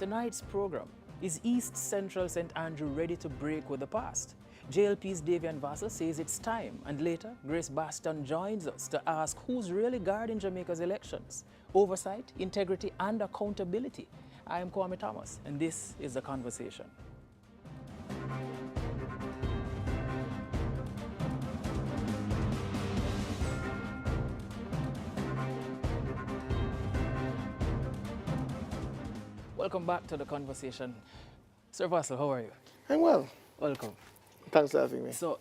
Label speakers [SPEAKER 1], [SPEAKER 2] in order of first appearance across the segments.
[SPEAKER 1] Tonight's program is East Central St. Andrew ready to break with the past? JLP's Davion Vassell says it's time, and later Grace Baston joins us to ask who's really guarding Jamaica's elections. Oversight, integrity and accountability. I am Kwame Thomas and this is The Conversation. Welcome back to The Conversation. Sir Vassell, how are you?
[SPEAKER 2] I'm well.
[SPEAKER 1] Welcome.
[SPEAKER 2] Thanks for having me.
[SPEAKER 1] So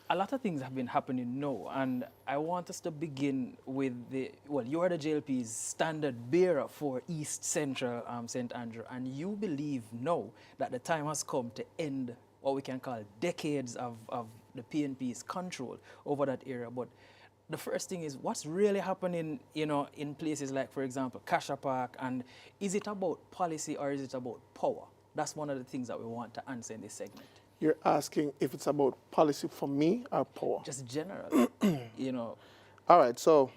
[SPEAKER 1] a lot of things have been happening now, and I want us to begin with you are the JLP's standard bearer for East Central St. Andrew, and you believe now that the time has come to end what we can call decades of the PNP's control over that area. But the first thing is, what's really happening, in places like, for example, CAFFE Park, and is it about policy or is it about power? That's one of the things that we want to answer in this segment.
[SPEAKER 2] You're asking if it's about policy for me or power?
[SPEAKER 1] Just general,
[SPEAKER 2] All right, so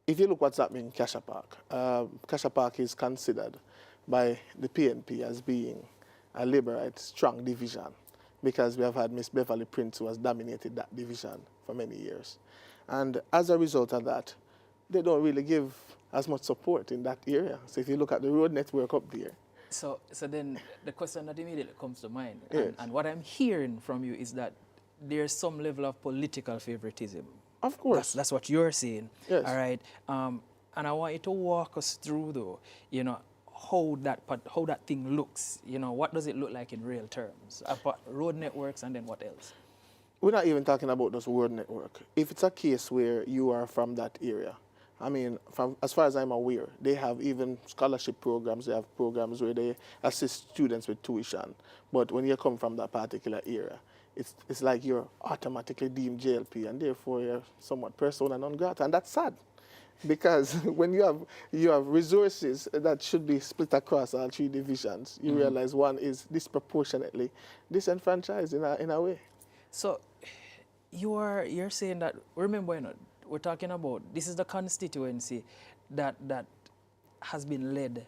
[SPEAKER 2] if you look what's happening in CAFFE Park, CAFFE Park is considered by the PNP as being a liberal, strong division because we have had Miss Beverly Prince who has dominated that division for many years. And as a result of that, they don't really give as much support in that area. So if you look at the road network up there.
[SPEAKER 1] So then the question that immediately comes to mind,
[SPEAKER 2] Yes.
[SPEAKER 1] and what I'm hearing from you is that there's some level of political favoritism.
[SPEAKER 2] Of course.
[SPEAKER 1] That's what you're saying.
[SPEAKER 2] Yes.
[SPEAKER 1] All right. And I want you to walk us through, though, how that thing looks. What does it look like in real terms? Apart road networks, and then what else?
[SPEAKER 2] We're not even talking about this road network. If it's a case where you are from that area, I mean, as far as I'm aware, they have even scholarship programs. They have programs where they assist students with tuition. But when you come from that particular area, it's like you're automatically deemed JLP, and therefore you're somewhat persona non grata. And that's sad, because when you have resources that should be split across all three divisions, you realize one is disproportionately disenfranchised in a way.
[SPEAKER 1] So you're saying that, remember, we're talking about, this is the constituency that has been led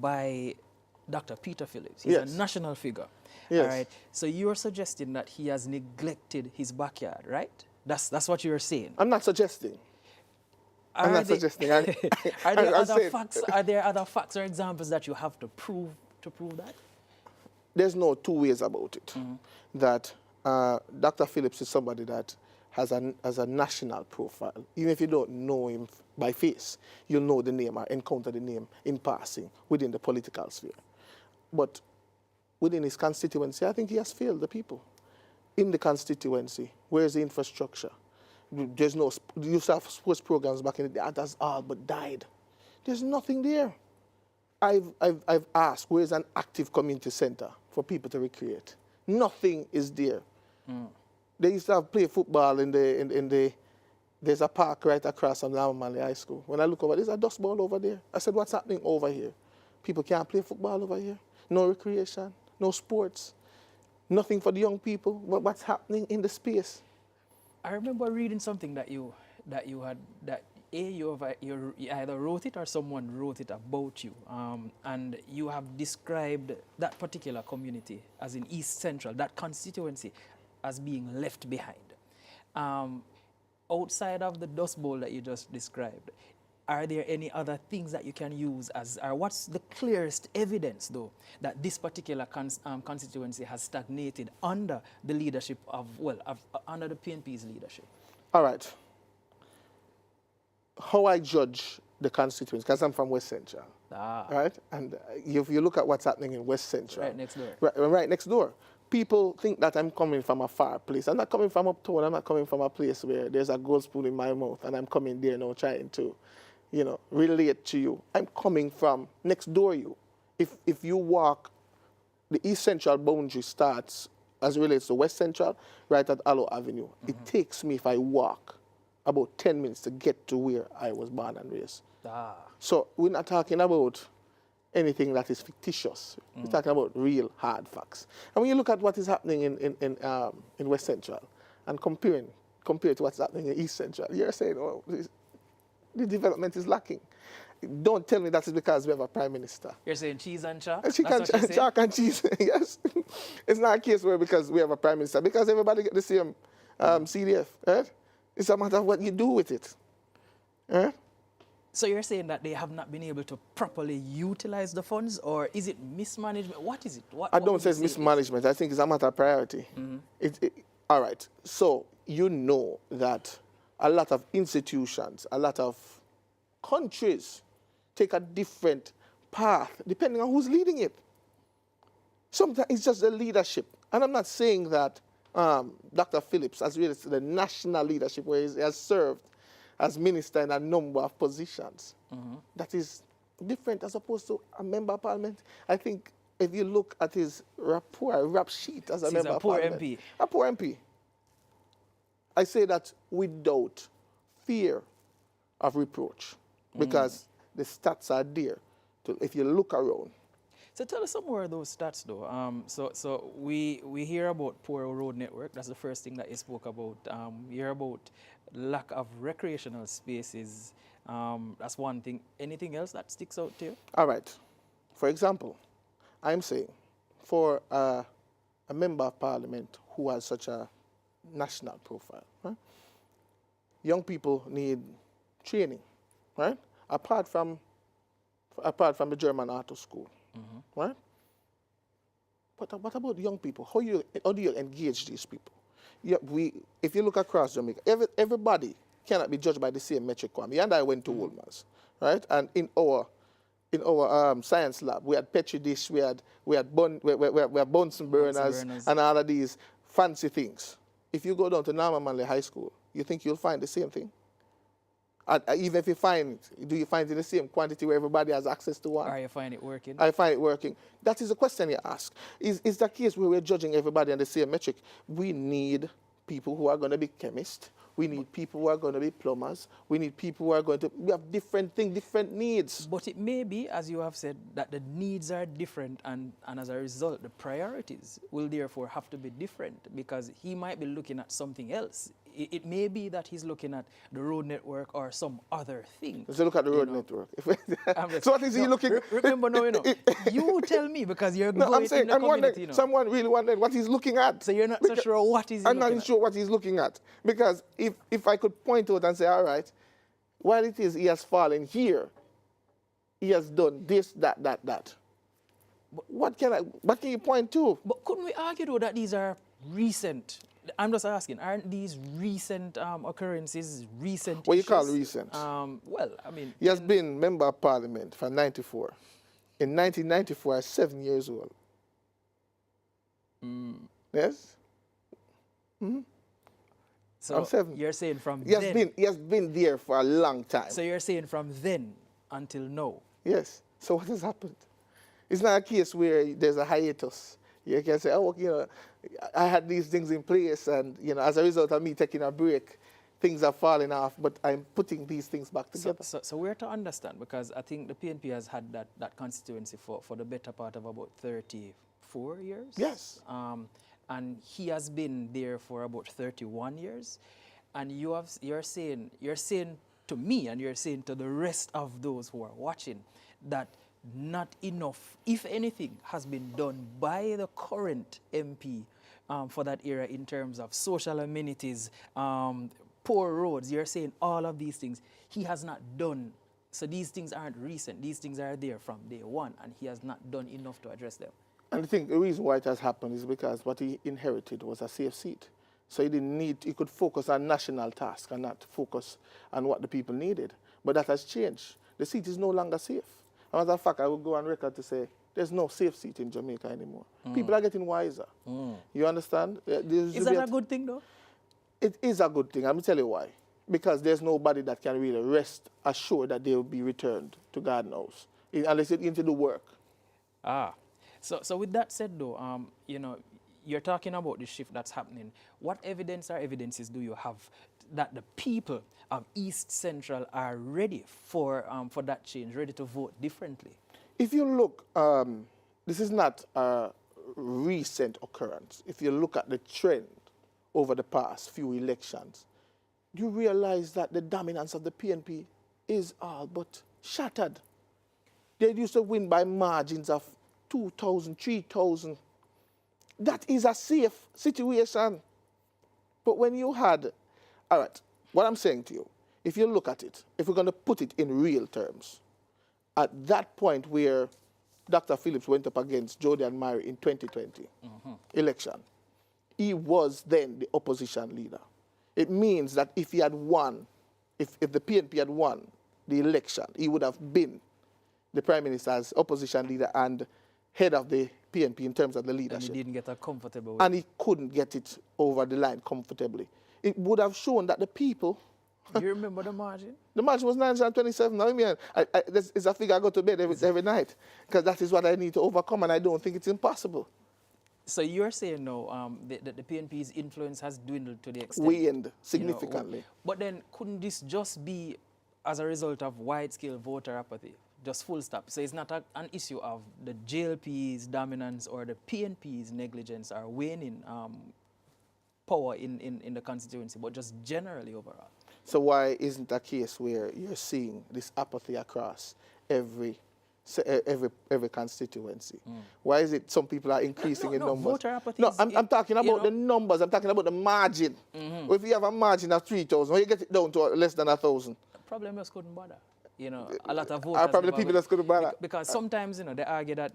[SPEAKER 1] by Dr. Peter Phillips. He's
[SPEAKER 2] Yes.
[SPEAKER 1] a national figure.
[SPEAKER 2] Yes.
[SPEAKER 1] All right. So you're suggesting that he has neglected his backyard, right? That's what you're saying.
[SPEAKER 2] I'm not suggesting. I'm not suggesting.
[SPEAKER 1] Are there other facts or examples that you have to prove that?
[SPEAKER 2] There's no two ways about it. That Dr. Phillips is somebody that has a national profile. Even if you don't know him by face, you'll know the name or encounter the name in passing within the political sphere. But within his constituency, I think he has failed the people. In the constituency, where's the infrastructure? There's no, you used to have sports programs back in the day, that has all but died. There's nothing there. I've asked, where's an active community center for people to recreate? Nothing is there. They used to play football in the there's a park right across from Lamamali High School. When I look over, there's a dust bowl over there. I said, what's happening over here? People can't play football over here. No recreation, no sports, nothing for the young people. What's happening in the space?
[SPEAKER 1] I remember reading something that you either wrote it or someone wrote it about you, and you have described that particular community, as in East Central, that constituency, as being left behind. Outside of the dust bowl that you just described, are there any other things that you can use or what's the clearest evidence, though, that this particular constituency has stagnated under the leadership under the PNP's leadership?
[SPEAKER 2] All right. How I judge the constituency, because I'm from West Central, right? And if you look at what's happening in West Central.
[SPEAKER 1] Right next door.
[SPEAKER 2] Right next door. People think that I'm coming from a far place. I'm not coming from uptown. I'm not coming from a place where there's a gold spoon in my mouth and I'm coming there now trying to, relate to you. I'm coming from next door you. If you walk, the East Central boundary starts, as it relates to West Central, right at Aloe Avenue. It takes me, if I walk, about 10 minutes to get to where I was born and raised. So we're not talking about anything that is fictitious. We're talking about real hard facts. And when you look at what is happening in West Central and compared to what's happening in East Central, you're saying, oh, the development is lacking. Don't tell me that is because we have a prime minister.
[SPEAKER 1] You're saying cheese and chalk?
[SPEAKER 2] Chalk and cheese, yes. It's not a case where because we have a prime minister, because everybody get the same CDF, right? It's a matter of what you do with it. Right?
[SPEAKER 1] So you're saying that they have not been able to properly utilize the funds, or is it mismanagement? What is it?
[SPEAKER 2] I don't say it's mismanagement. I think it's a matter of priority. All right. So you know that a lot of institutions, a lot of countries take a different path depending on who's leading it. Sometimes it's just the leadership. And I'm not saying that Dr. Phillips has really the national leadership where he has served as minister in a number of positions. That is different as opposed to a member of parliament. I think if you look at his rap sheet as a member of parliament.
[SPEAKER 1] MP.
[SPEAKER 2] A poor MP. I say that without fear of reproach, because the stats are there. If you look around.
[SPEAKER 1] So tell us some more of those stats, though. So we hear about poor road network. That's the first thing that you spoke about. We hear about lack of recreational spaces. That's one thing. Anything else that sticks out to you?
[SPEAKER 2] All right. For example, I'm saying for a member of parliament who has such a national profile, right? Young people need training, right? Apart from the German auto school, right? But what about young people? How do you engage these people? If you look across Jamaica, everybody cannot be judged by the same metric. Me and I went to Woolmans, right? And in our science lab, we had petri dish, we had Bunsen burners, and all of these fancy things. If you go down to Norman Manley High School, you think you'll find the same thing? Even if you find it, do you find it in the same quantity where everybody has access to one?
[SPEAKER 1] Or you find it working?
[SPEAKER 2] I find it working. That is the question you ask. Is the case where we're judging everybody on the same metric? We need people who are going to be chemists. We need people who are going to be plumbers. We need people who are going to... We have different things, different needs.
[SPEAKER 1] But it may be, as you have said, that the needs are different, and as a result, the priorities will therefore have to be different, because he might be looking at something else. It may be that he's looking at the road network or some other thing.
[SPEAKER 2] Let's look at the road network. So what is he looking at?
[SPEAKER 1] Remember now, you tell me, because you're going in the community.
[SPEAKER 2] Someone really wondering what he's looking at.
[SPEAKER 1] So you're not so sure what he's looking at?
[SPEAKER 2] I'm not sure what he's looking at. Because if I could point out and say, all right, while it is he has fallen here, he has done this, that. But what can you point to?
[SPEAKER 1] But couldn't we argue, though, that these are recent? I'm just asking, aren't these recent occurrences, recent
[SPEAKER 2] What
[SPEAKER 1] issues?
[SPEAKER 2] you call recent?
[SPEAKER 1] Well, I mean...
[SPEAKER 2] He has been member of parliament from 94. In 1994, I was 7 years old. Yes?
[SPEAKER 1] So
[SPEAKER 2] I'm 7.
[SPEAKER 1] You're saying from then...
[SPEAKER 2] He has been there for a long time.
[SPEAKER 1] So you're saying from then until now?
[SPEAKER 2] Yes. So what has happened? It's not a case where there's a hiatus. You can say, oh, I had these things in place, and, as a result of me taking a break, things are falling off, but I'm putting these things back together.
[SPEAKER 1] So we're to understand, because I think the PNP has had that constituency for the better part of about 34 years.
[SPEAKER 2] Yes.
[SPEAKER 1] And he has been there for about 31 years. And you're saying to me, and you're saying to the rest of those who are watching, that not enough, if anything, has been done by the current MP for that era in terms of social amenities, poor roads. You're saying all of these things he has not done. So these things aren't recent. These things are there from day one, and he has not done enough to address them.
[SPEAKER 2] And I think the reason why it has happened is because what he inherited was a safe seat. So he could focus on national tasks and not focus on what the people needed. But that has changed. The seat is no longer safe. As a matter of fact, I would go on record to say there's no safe seat in Jamaica anymore. People are getting wiser. You understand?
[SPEAKER 1] Is that a good thing, though?
[SPEAKER 2] It is a good thing. Let me tell you why. Because there's nobody that can really rest assured that they will be returned to God knows, unless you into the work.
[SPEAKER 1] So with that said, though, you're talking about the shift that's happening. What evidences do you have that the people of East Central are ready for that change, ready to vote differently?
[SPEAKER 2] If you look, this is not a recent occurrence. If you look at the trend over the past few elections, you realize that the dominance of the PNP is all but shattered. They used to win by margins of 2,000, 3,000. That is a safe situation. But when you had, all right, what I'm saying to you, if you look at it, if we're going to put it in real terms, at that point where Dr. Phillips went up against Jody and Mary in 2020 election, he was then the opposition leader. It means that if he had won, if the PNP had won the election, he would have been the Prime Minister's opposition leader and head of the PNP in terms of the leadership.
[SPEAKER 1] And he didn't get a comfortable.
[SPEAKER 2] And he couldn't get it over the line comfortably. It would have shown that the people...
[SPEAKER 1] Do you remember the margin?
[SPEAKER 2] The margin was 927. I mean, it's a figure I go to bed every night, because that is what I need to overcome, and I don't think it's impossible.
[SPEAKER 1] So you're saying now that the PNP's influence has dwindled to the extent...
[SPEAKER 2] Waned significantly.
[SPEAKER 1] But then couldn't this just be as a result of wide-scale voter apathy? Just full stop. So it's not an issue of the JLP's dominance or the PNP's negligence or waning power in the constituency, but just generally overall.
[SPEAKER 2] So why isn't a case where you're seeing this apathy across every constituency? Why is it some people are increasing in numbers?
[SPEAKER 1] Voter apathy.
[SPEAKER 2] No, I'm talking about the numbers. I'm talking about the margin. If you have a margin of 3,000, when you get it down to less than 1,000.
[SPEAKER 1] The problem is couldn't bother. A lot of voters.
[SPEAKER 2] Probably people that couldn't bother.
[SPEAKER 1] Because sometimes, they argue that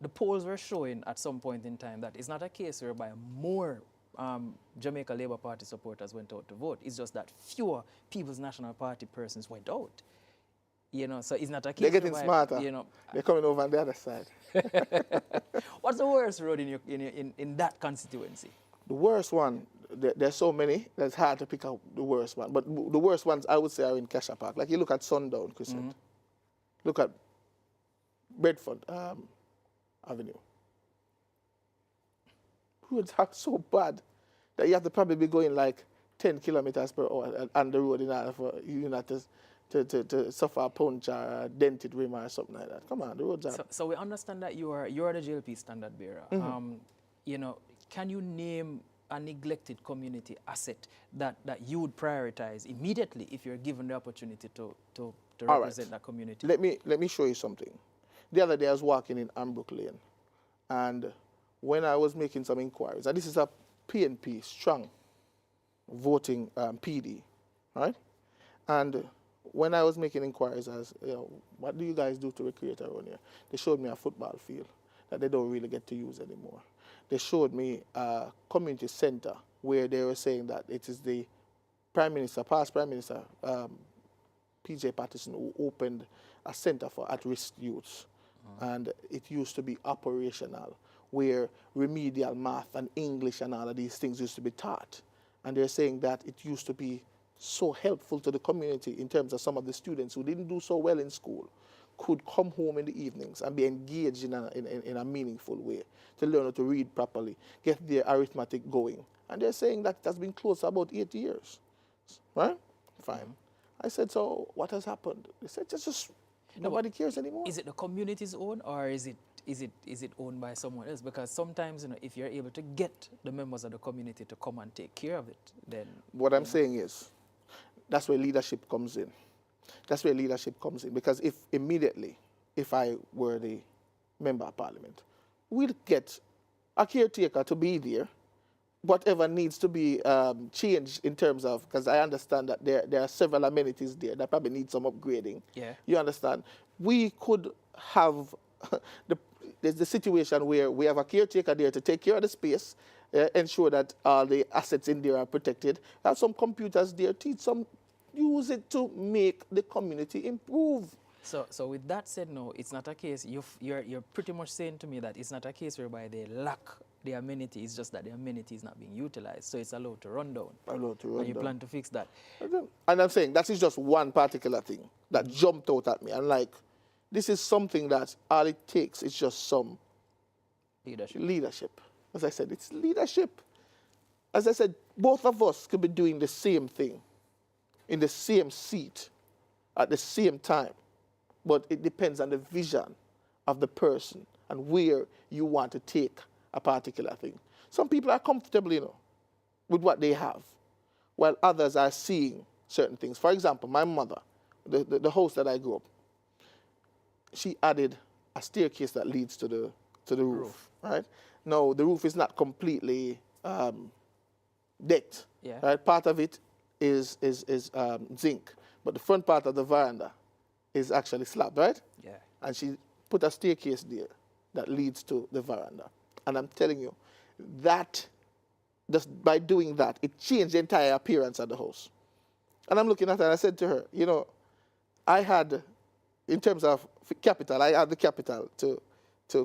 [SPEAKER 1] the polls were showing at some point in time that it's not a case whereby more Jamaica Labour Party supporters went out to vote. It's just that fewer People's National Party persons went out. So it's not a case.
[SPEAKER 2] They're getting smarter. They're coming over on the other side.
[SPEAKER 1] What's the worst road in that constituency?
[SPEAKER 2] The worst one, there's so many that it's hard to pick out the worst one. But the worst ones, I would say, are in Kesha Park. Like you look at Sundown Crescent. Look at Bedford Avenue. Roads are so bad that you have to probably be going like 10 kilometers per hour on the road in order for you not to suffer a punch or a dented rim or something like that. Come on, the roads are...
[SPEAKER 1] So we understand that you are the JLP standard bearer. Can you name a neglected community asset that you would prioritize immediately if you're given the opportunity to represent that community?
[SPEAKER 2] Let me show you something. The other day I was walking in Ambrook Lane, and when I was making some inquiries, and this is a PNP strong voting PD, right? And when I was making inquiries as, what do you guys do to recreate around here? They showed me a football field that they don't really get to use anymore. They showed me a community center where they were saying that it is the past Prime Minister, P.J. Patterson, who opened a center for at-risk youths. And it used to be operational, where remedial math and English and all of these things used to be taught. And they're saying that it used to be so helpful to the community in terms of some of the students who didn't do so well in school could come home in the evenings and be engaged in a meaningful way to learn how to read properly, get their arithmetic going. And they're saying that it has been closed for about 8 years, right? Fine. I said, so what has happened? They said, just nobody cares anymore.
[SPEAKER 1] Is it the community's own, or is it owned by someone else? Because sometimes, if you're able to get the members of the community to come and take care of it, then... What
[SPEAKER 2] I'm saying is, that's where leadership comes in. That's where leadership comes in. Because if I were the member of parliament, we'd get a caretaker to be there, whatever needs to be changed in terms of, because I understand that there are several amenities there that probably need some upgrading.
[SPEAKER 1] Yeah.
[SPEAKER 2] You understand? We could have there's the situation where we have a caretaker there to take care of the space, ensure that all the assets in there are protected, have some computers there, use it to make the community improve.
[SPEAKER 1] So with that said, no, it's not a case, you're pretty much saying to me that it's not a case whereby they lack the amenity, it's just that the amenity is not being utilized, so it's allowed to run down. And you plan to fix that.
[SPEAKER 2] And I'm saying that is just one particular thing that jumped out at me. And like, this is something that all it takes is just some leadership. As I said, it's leadership. As I said, both of us could be doing the same thing in the same seat at the same time. But it depends on the vision of the person and where you want to take a particular thing. Some people are comfortable, with what they have, while others are seeing certain things. For example, my mother, the house that I grew up, she added a staircase that leads to the roof. Right? Now, the roof is not completely decked.
[SPEAKER 1] Yeah.
[SPEAKER 2] Right? Part of it is zinc, but the front part of the veranda is actually slab, right?
[SPEAKER 1] Yeah.
[SPEAKER 2] And she put a staircase there that leads to the veranda. And I'm telling you, that, just by doing that, it changed the entire appearance of the house. And I'm looking at her and I said to her, you know, I had, in terms of capital, I had the capital to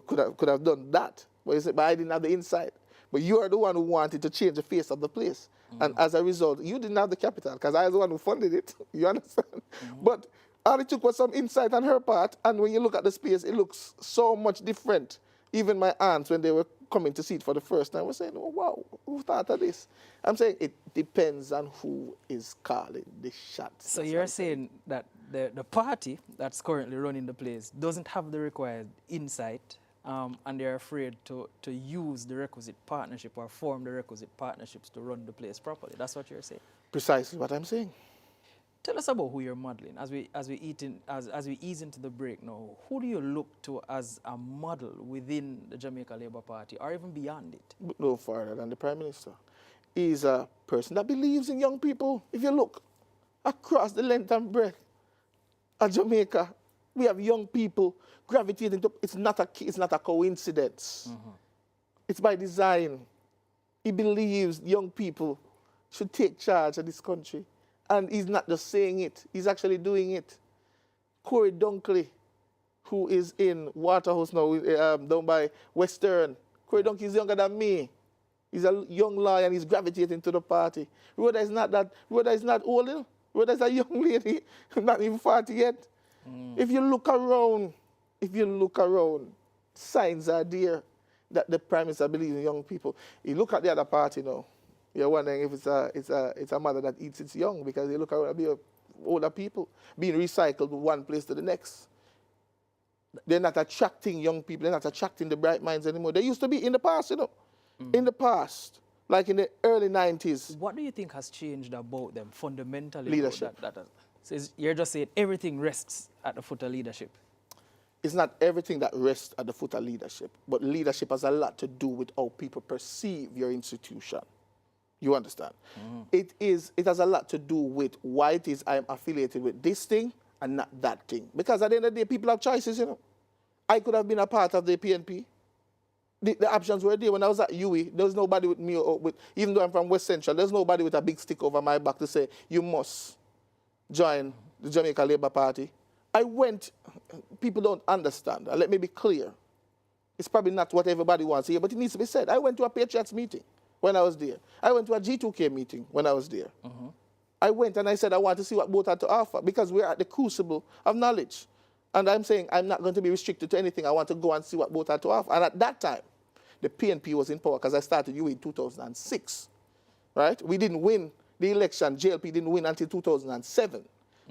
[SPEAKER 2] could have done that. But I didn't have the insight. But you are the one who wanted to change the face of the place. And as a result, you didn't have the capital because I was the one who funded it. You understand? But all it took was some insight on her part. And when you look at the space, it looks so much different. Even my aunts, when they were coming to see it for the first time, were saying, oh, wow, who thought of this? I'm saying it depends on who is calling the shots.
[SPEAKER 1] So you're saying that the party that's currently running the place doesn't have the required insight, and they're afraid to use the requisite partnership or form the requisite partnerships to run the place properly. That's what you're saying?
[SPEAKER 2] Precisely what I'm saying.
[SPEAKER 1] Tell us about who you're modeling. As we ease into the break now, who do you look to as a model within the Jamaica Labour Party or even beyond it?
[SPEAKER 2] No further than the Prime Minister. He's a person that believes in young people. If you look across the length and breadth of Jamaica, we have young people gravitating to. It's not a coincidence. It's by design. He believes young people should take charge of this country. And he's not just saying it, he's actually doing it. Corey Dunkley, who is in Waterhouse now, down by Western. Corey Dunkley is younger than me. He's a young lawyer and he's gravitating to the party. Rhoda is not old, you know? Rhoda is a young lady, not even 40 yet. If you look around, signs are there that the Prime Minister believes in young people. You look at the other party now, you're wondering if it's a mother that eats its young, because you look around at older people being recycled from one place to the next. They're not attracting young people. They're not attracting the bright minds anymore. They used to be in the past, you know. In the past, like in the early 90s.
[SPEAKER 1] What do you think has changed about them fundamentally?
[SPEAKER 2] Leadership.
[SPEAKER 1] So you're just saying everything rests at the foot of leadership.
[SPEAKER 2] It's not everything that rests at the foot of leadership, but leadership has a lot to do with how people perceive your institution. You understand? It has a lot to do with why it is I'm affiliated with this thing and not that thing. Because at the end of the day, people have choices, you know. I could have been a part of the PNP. The options were there. When I was at UWI, there was nobody with me, even though I'm from West Central, there's nobody with a big stick over my back to say, you must join the Jamaica Labour Party. I went, people don't understand. Let me be clear. It's probably not what everybody wants to hear, but it needs to be said. I went to a Patriots meeting when I was there. I went to a G2K meeting when I was there. I went and I said I want to see what both had to offer, because we're at the crucible of knowledge. And I'm saying I'm not going to be restricted to anything. I want to go and see what both had to offer. And at that time, the PNP was in power, because I started UA in 2006, right? We didn't win the election. JLP didn't win until 2007.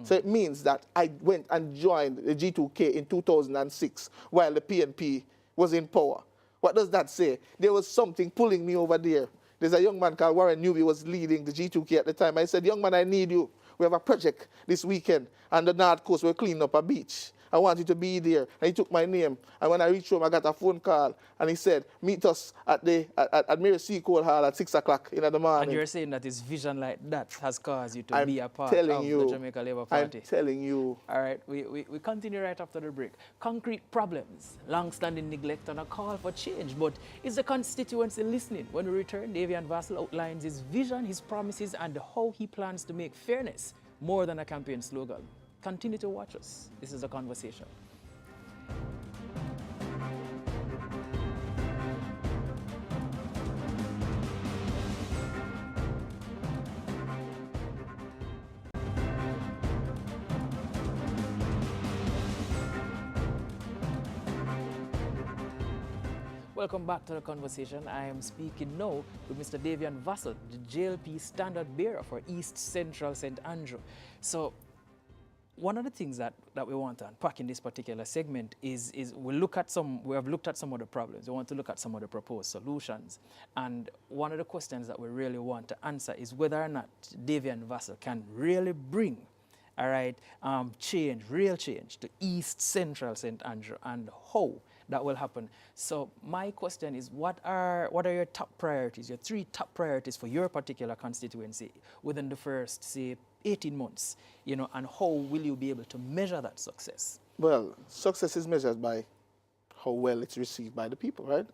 [SPEAKER 2] So it means that I went and joined the G2K in 2006 while the PNP was in power. What does that say? There was something pulling me over there. There's a young man called Warren Newby was leading the G2K at the time. I said, young man, I need you. We have a project this weekend on the North Coast. We're cleaning up a beach. I want you to be there. And he took my name. And when I reached home, I got a phone call. And he said, meet us at Mary Seacole Hall at 6 o'clock in the morning.
[SPEAKER 1] And you're saying that it's vision like that has caused you to be a part of the Jamaica Labour Party.
[SPEAKER 2] I'm telling you.
[SPEAKER 1] All right, we continue right after the break. Concrete problems, long-standing neglect, and a call for change. But is the constituency listening? When we return, Davion Vassell outlines his vision, his promises, and how he plans to make fairness more than a campaign slogan. Continue to watch us. This is A Conversation. Welcome back to The Conversation. I am speaking now with Mr. Davion Vassell, the JLP standard bearer for East Central St. Andrew. So, one of the things that we want to unpack in this particular segment is we have looked at some of the problems. We want to look at some of the proposed solutions. And one of the questions that we really want to answer is whether or not Davion Vassell can really bring all right, change, real change to East Central St. Andrew, and how that will happen. So my question is, what are your top priorities, your 3 top priorities for your particular constituency within the first, say, 18 months, you know, and how will you be able to measure that success?
[SPEAKER 2] Well, success is measured by how well it's received by the people, right?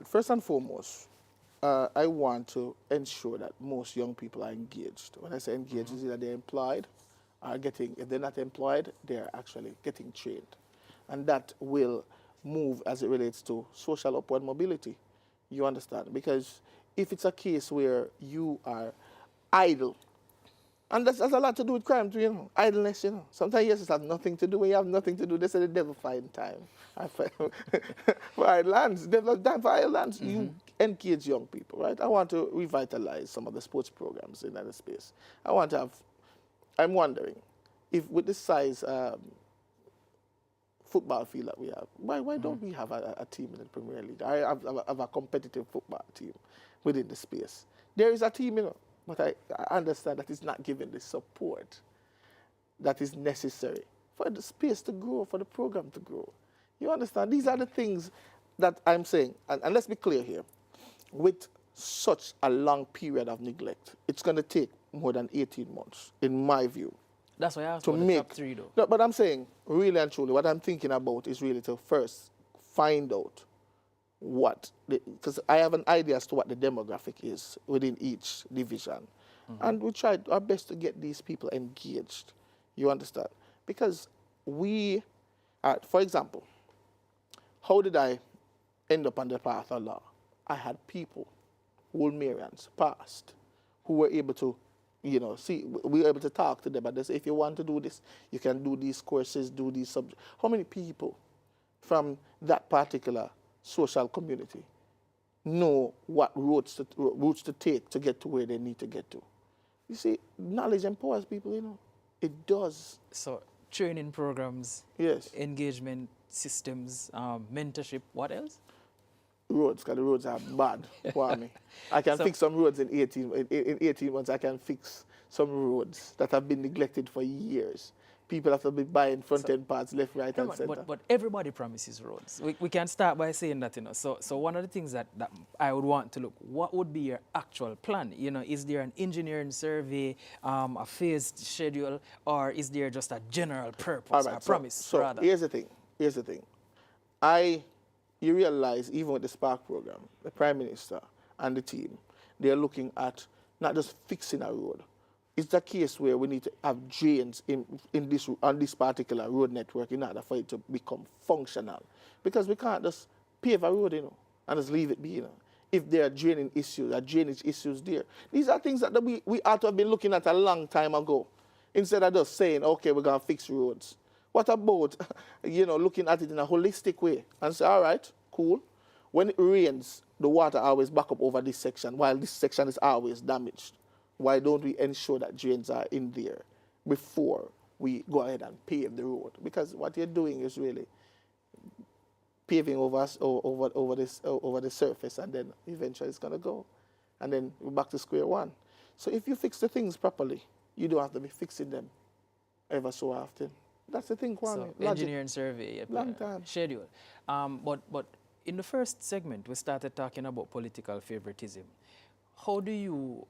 [SPEAKER 2] First and foremost, I want to ensure that most young people are engaged. When I say engaged, is that they're employed, if they're not employed, they're actually getting trained. And that will move as it relates to social upward mobility. You understand? Because if it's a case where you are idle, and that's a lot to do with crime too, you know, idleness, you know. Sometimes, yes, it has nothing to do. When you have nothing to do, they say the devil find time for idle lands. Devil time for idle lands. You engage young people, right? I want to revitalize some of the sports programs in that space. I'm wondering if with this size football field that we have, why don't we have a team in the Premier League? I have a competitive football team within the space. There is a team, you know, but I understand that it's not given the support that is necessary for the space to grow, for the program to grow. You understand? These are the things that I'm saying. And let's be clear here. With such a long period of neglect, it's going to take more than 18 months, in my view.
[SPEAKER 1] That's why I asked about the top 3, though.
[SPEAKER 2] No, but I'm saying, really and truly, what I'm thinking about is really to first find out because I have an idea as to what the demographic is within each division. And we tried our best to get these people engaged. You understand? Because for example, how did I end up on the path of law? I had people, Wolmerians, past, who were able to, you know, we were able to talk to them and they say, if you want to do this, you can do these courses, do these subjects. How many people from that particular social community know what routes to take to get to where they need to get to? You see, knowledge empowers people, you know. It does.
[SPEAKER 1] So training programs,
[SPEAKER 2] yes,
[SPEAKER 1] engagement systems, mentorship, what else?
[SPEAKER 2] Roads, because the roads are bad for me. I can fix some roads in 18 months. I can fix some roads that have been neglected for years. People have to be buying front-end parts left, right, and center.
[SPEAKER 1] But everybody promises roads. We can start by saying that, you know. So one of the things that I would want to look, what would be your actual plan? You know, is there an engineering survey, a phased schedule, or is there just a general purpose, a promise, rather?
[SPEAKER 2] Here's the thing. You realize, even with the Spark program, the Prime Minister and the team, they're looking at not just fixing a road. It's a case where we need to have drains on this particular road network in order for it to become functional. Because we can't just pave a road, you know, and just leave it be, you know. If there are drainage issues there. These are things that we ought to have been looking at a long time ago, instead of just saying, okay, we're going to fix roads. What about, you know, looking at it in a holistic way and say, all right, cool. When it rains, the water always back up over this section, while this section is always damaged. Why don't we ensure that drains are in there before we go ahead and pave the road? Because what you're doing is really paving over the surface, and then eventually it's going to go. And then we're back to square one. So if you fix the things properly, you don't have to be fixing them ever so often. That's the thing, Kwame.
[SPEAKER 1] So engineering survey,
[SPEAKER 2] long time
[SPEAKER 1] schedule. But in the first segment, we started talking about political favoritism. How do you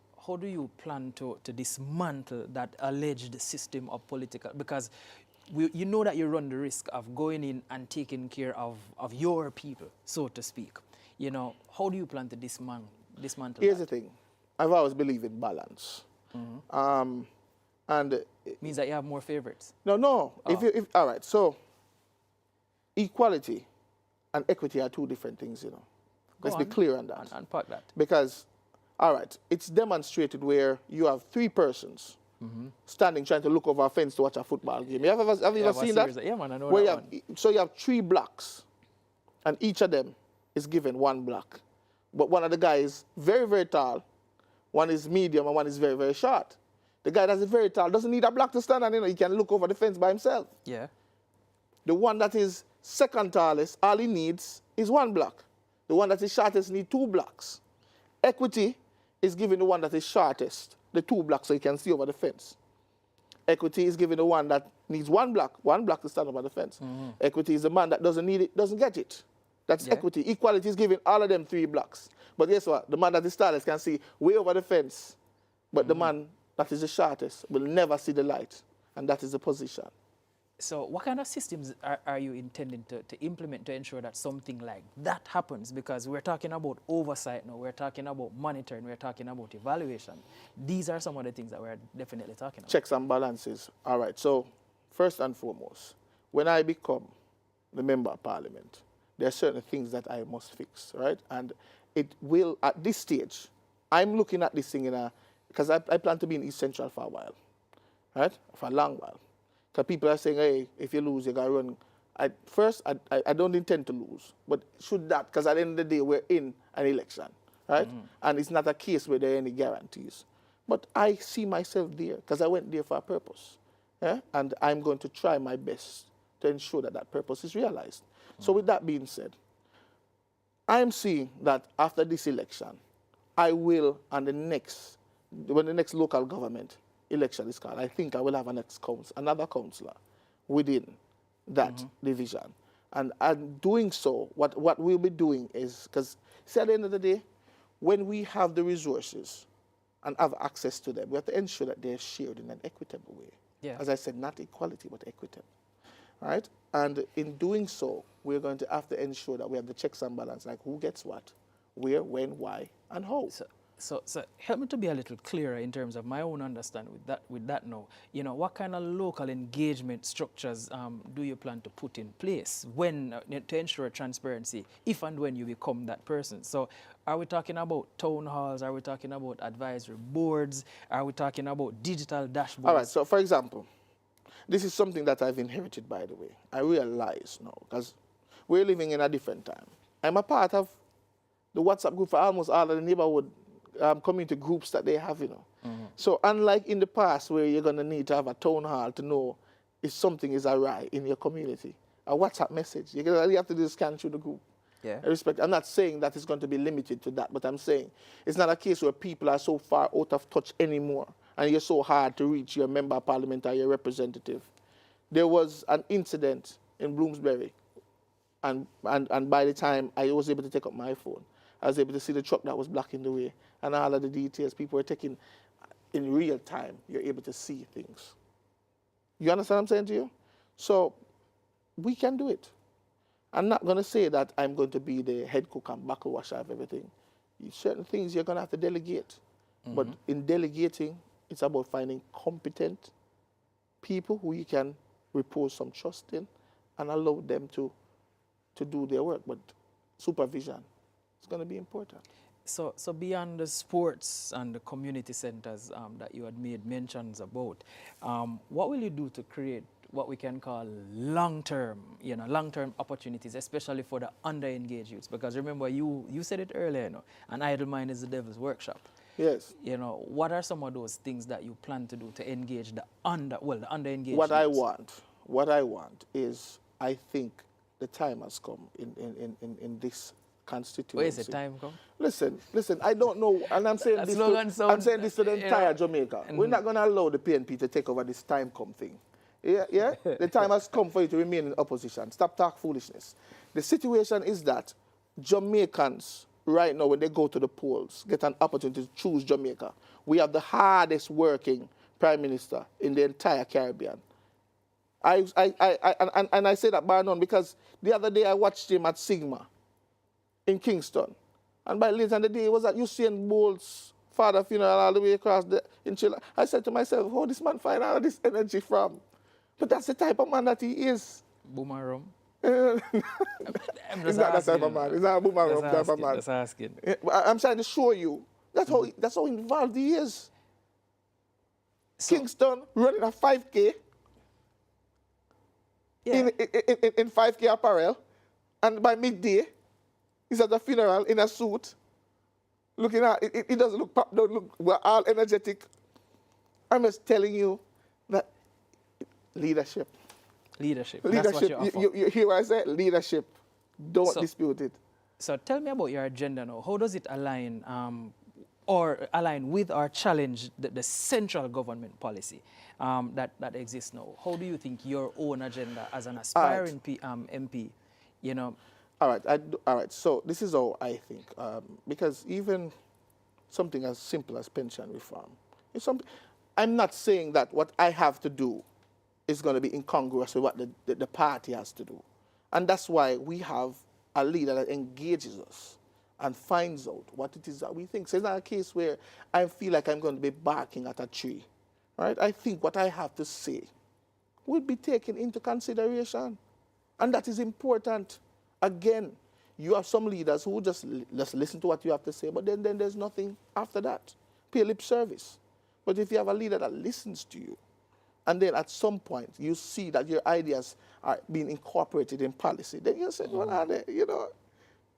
[SPEAKER 1] plan to dismantle that alleged system of political? Because you know that you run the risk of going in and taking care of your people, so to speak. You know, how do you plan to dismantle
[SPEAKER 2] Here's the thing. I've always believed in balance. And
[SPEAKER 1] it means that you have more favorites.
[SPEAKER 2] No. Oh. All right. So equality and equity are two different things, you know. Let's be clear on that.
[SPEAKER 1] Unpack that.
[SPEAKER 2] Because, all right, it's demonstrated where you have 3 persons standing trying to look over a fence to watch a football game. Have you ever seen that?
[SPEAKER 1] Yeah, man, I know
[SPEAKER 2] where
[SPEAKER 1] that one.
[SPEAKER 2] So you have 3 blocks, and each of them is given 1 block. But one of the guys very, very tall, one is medium, and one is very, very short. The guy that's very tall doesn't need a block to stand on, you know, he can look over the fence by himself.
[SPEAKER 1] Yeah.
[SPEAKER 2] The one that is second tallest, all he needs is 1 block. The one that is shortest needs 2 blocks. Equity is giving the one that is shortest the 2 blocks so he can see over the fence. Equity is giving the one that needs one block to stand up on the fence. Equity is the man that doesn't need it, doesn't get it. That's equity. Equality is giving all of them 3 blocks. But guess what? The man that is tallest can see way over the fence. But the man that is the shortest will never see the light. And that is the position.
[SPEAKER 1] So what kind of systems are you intending to implement to ensure that something like that happens? Because we're talking about oversight now, we're talking about monitoring, we're talking about evaluation. These are some of the things that we're definitely talking about.
[SPEAKER 2] Checks and balances. All right. So first and foremost, when I become the member of parliament, there are certain things that I must fix, right? And it will, at this stage, I'm looking at this thing because I plan to be in East Central for a while, right? For a long while. Because people are saying, hey, if you lose, you got to run. I don't intend to lose. But should that, because at the end of the day, we're in an election, right? And it's not a case where there are any guarantees. But I see myself there because I went there for a purpose. Yeah? And I'm going to try my best to ensure that that purpose is realized. So with that being said, I'm seeing that after this election, I will, when the next local government election is called, I think I will have another councillor within that division. And doing so, what we'll be doing is, because see, at the end of the day, when we have the resources and have access to them, we have to ensure that they're shared in an equitable way.
[SPEAKER 1] Yeah.
[SPEAKER 2] As I said, not equality, but equitable. Right? And in doing so, we're going to have to ensure that we have the checks and balance, like who gets what, where, when, why, and how.
[SPEAKER 1] So help me to be a little clearer in terms of my own understanding with that now. You know, what kind of local engagement structures do you plan to put in place to ensure transparency if and when you become that person? So are we talking about town halls? Are we talking about advisory boards? Are we talking about digital dashboards?
[SPEAKER 2] All right, so for example, this is something that I've inherited, by the way. I realize now, because we're living in a different time. I'm a part of the WhatsApp group for almost all of the neighborhood community groups that they have, you know. So unlike in the past where you're going to need to have a town hall to know if something is awry in your community, a WhatsApp message, you have to do scan through the group.
[SPEAKER 1] Yeah.
[SPEAKER 2] I'm not saying that it's going to be limited to that, but I'm saying it's not a case where people are so far out of touch anymore and you're so hard to reach your member of parliament or your representative. There was an incident in Bloomsbury, and by the time I was able to take up my phone, I was able to see the truck that was blocking the way and all of the details people were taking in real time. You're able to see things. You understand what I'm saying to you? So we can do it. I'm not going to say that I'm going to be the head cook and buckle washer of everything. Certain things you're going to have to delegate. But in delegating, it's about finding competent people who you can repose some trust in and allow them to do their work. But supervision is going to be important.
[SPEAKER 1] So beyond the sports and the community centers that you had made mentions about, what will you do to create what we can call long-term opportunities, especially for the under-engaged youths? Because remember, you said it earlier, an idle mind is the devil's workshop.
[SPEAKER 2] Yes.
[SPEAKER 1] What are some of those things that you plan to do to engage the under-engaged
[SPEAKER 2] What
[SPEAKER 1] youths?
[SPEAKER 2] I want is, I think the time has come in this constituency.
[SPEAKER 1] Where is the time come?
[SPEAKER 2] Listen, I don't know, and I'm saying this to the entire Jamaica. We're not going to allow the PNP to take over this time come thing. Yeah? The time has come for you to remain in opposition. Stop talk foolishness. The situation is that Jamaicans, right now, when they go to the polls, get an opportunity to choose Jamaica. We have the hardest working Prime Minister in the entire Caribbean. And I say that by none because the other day I watched him at Sigma in Kingston. And by later in the day, it was at Usain Bolt's father funeral all the way across in Chile. I said to myself, oh, this man find all this energy from? But that's the type of man that he is.
[SPEAKER 1] Boomerang.
[SPEAKER 2] He's not that type of man. He's not a boomerang type of man.
[SPEAKER 1] Just asking.
[SPEAKER 2] I'm trying to show you. That's how involved he is. So, Kingston running a 5K in 5K apparel, and by midday, he's at the funeral in a suit, looking at it. It doesn't look, we're all energetic. I'm just telling you that leadership.
[SPEAKER 1] That's what you offer.
[SPEAKER 2] You hear what I say? Leadership. Don't dispute it.
[SPEAKER 1] So tell me about your agenda now. How does it align or align with or challenge the central government policy that exists now. How do you think your own agenda as an aspiring MP, you know?
[SPEAKER 2] All right. So this is how I think, because even something as simple as pension reform is something. I'm not saying that what I have to do is going to be incongruous with what the party has to do, and that's why we have a leader that engages us and finds out what it is that we think. So it's not a case where I feel like I'm going to be barking at a tree, right? I think what I have to say will be taken into consideration, and that is important. Again, you have some leaders who just listen to what you have to say, but then there's nothing after that. Pay lip service. But if you have a leader that listens to you, and then at some point you see that your ideas are being incorporated in policy, then you say, well,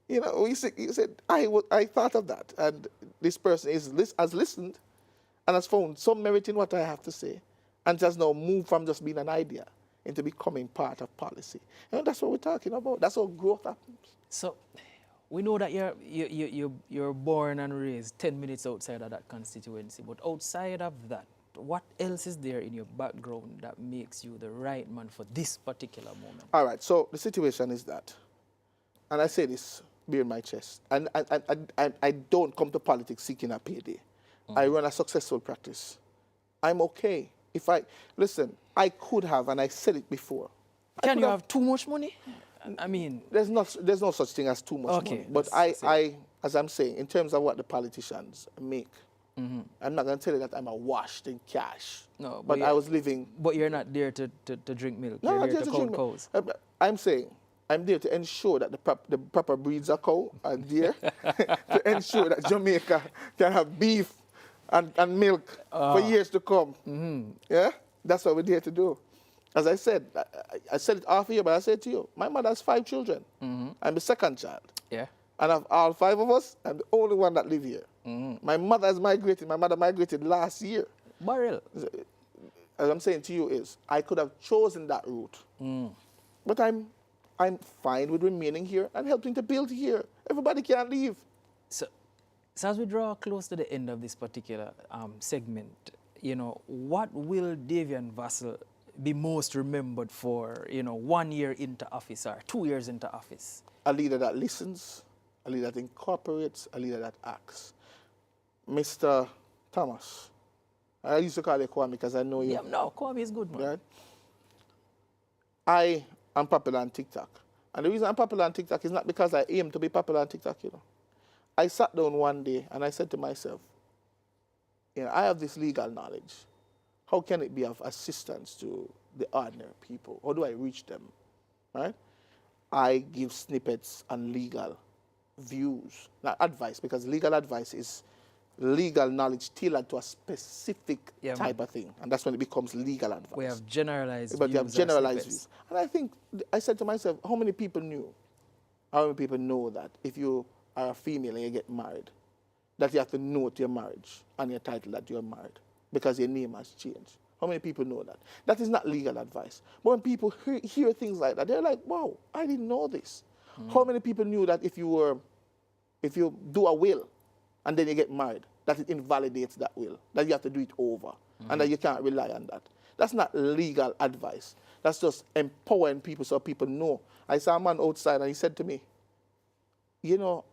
[SPEAKER 2] you said, I thought of that, and this person has listened and has found some merit in what I have to say, and has now moved from just being an idea into becoming part of policy. That's what we're talking about. That's how growth happens.
[SPEAKER 1] So we know that you're born and raised 10 minutes outside of that constituency, but outside of that, what else is there in your background that makes you the right man for this particular moment? All
[SPEAKER 2] right, so the situation is that, and I say this bear in my chest, and I don't come to politics seeking a payday. I run a successful practice. I'm okay. Listen, I could have, and I said it before.
[SPEAKER 1] Can you have too much money? I mean,
[SPEAKER 2] there's no such thing as too much money. But as I'm saying, in terms of what the politicians make, I'm not going to tell you that I'm washed in cash.
[SPEAKER 1] No,
[SPEAKER 2] but I was living.
[SPEAKER 1] But you're not there to drink milk.
[SPEAKER 2] No,
[SPEAKER 1] you're there to count cows.
[SPEAKER 2] I'm saying I'm there to ensure that the proper breeds of cow are there, to ensure that Jamaica can have beef and milk for years to come. Yeah, that's what we're there to do. As I said it half a year, but I said to you, my mother has 5 children. I'm the second child.
[SPEAKER 1] Yeah.
[SPEAKER 2] And of all 5 of us, I'm the only one that live here. My mother has migrated. My mother migrated last year.
[SPEAKER 1] Barrel.
[SPEAKER 2] As I'm saying to you is, I could have chosen that route. But I'm fine with remaining here and helping to build here. Everybody can leave.
[SPEAKER 1] So as we draw close to the end of this particular segment, what will Davion Vassell be most remembered for, 1 year into office or 2 years into office?
[SPEAKER 2] A leader that listens, a leader that incorporates, a leader that acts. Mr. Thomas, I used to call you Kwame because I know you.
[SPEAKER 1] Yeah, no, Kwame is good, man.
[SPEAKER 2] Right? I am popular on TikTok. And the reason I'm popular on TikTok is not because I aim to be popular on TikTok, I sat down one day and I said to myself, I have this legal knowledge. How can it be of assistance to the ordinary people? How do I reach them? Right? I give snippets on legal views, not advice, because legal advice is legal knowledge tailored to a specific type of thing, and that's when it becomes legal advice.
[SPEAKER 1] We have generalized
[SPEAKER 2] but
[SPEAKER 1] views.
[SPEAKER 2] You have generalized views. And I said to myself, how many people know that if you are a female and you get married, that you have to note your marriage and your title that you're married because your name has changed? How many people know that? That is not legal advice. But when people hear things like that, they're like, wow, I didn't know this. How many people knew that if you do a will and then you get married, that it invalidates that will, that you have to do it over, and that you can't rely on that? That's not legal advice. That's just empowering people so people know. I saw a man outside and he said to me,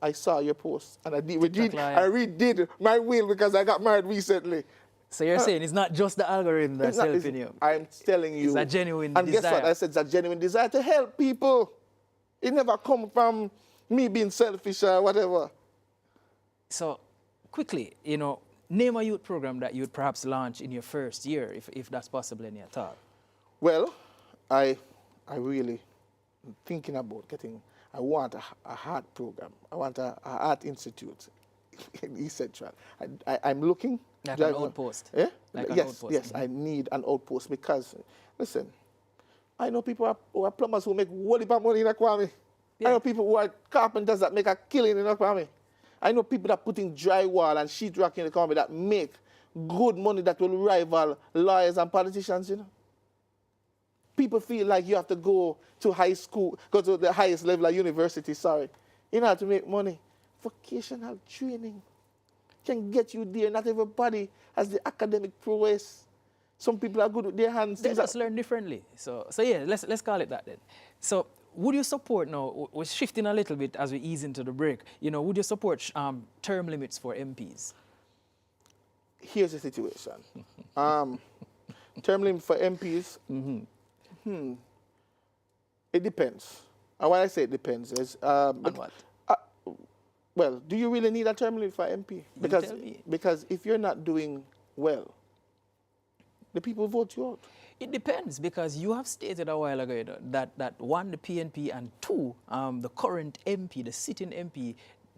[SPEAKER 2] I saw your post and I redid my will because I got married recently.
[SPEAKER 1] So you're saying it's not just the algorithm that's helping you?
[SPEAKER 2] I'm telling you.
[SPEAKER 1] It's a genuine desire.
[SPEAKER 2] And guess what? I said it's a genuine desire to help people. It never come from me being selfish or whatever.
[SPEAKER 1] So quickly, name a youth program that you'd perhaps launch in your first year, if that's possible any at all. Well,
[SPEAKER 2] I really am thinking about I want a heart program. I want a heart institute in East Central. I'm looking.
[SPEAKER 1] Like an outpost.
[SPEAKER 2] Yeah?
[SPEAKER 1] Like an outpost.
[SPEAKER 2] Yes, I need an outpost because, listen, I know people who are plumbers who make whole heap of money in Kwame. Yeah. I know people who are carpenters that make a killing in Kwame. I know people that put in drywall and sheetrock in Kwame that make good money that will rival lawyers and politicians, People feel like you have to go to high school, go to the highest level of university, in order to make money. Vocational training. can get you there. Not everybody has the academic prowess. Some people are good with their hands.
[SPEAKER 1] They just learn differently. So yeah, let's call it that then. So would you support, now, we're shifting a little bit as we ease into the break, you know, would you support term limits for MPs?
[SPEAKER 2] Here's the situation. Term limit for MPs, it depends. And when I say it depends is...
[SPEAKER 1] On what?
[SPEAKER 2] Well, do you really need a term limit for MP? Because if you're not doing well, the people vote you out.
[SPEAKER 1] It depends, because you have stated a while ago, you know, that one, the PNP, and two, the current MP, the sitting MP,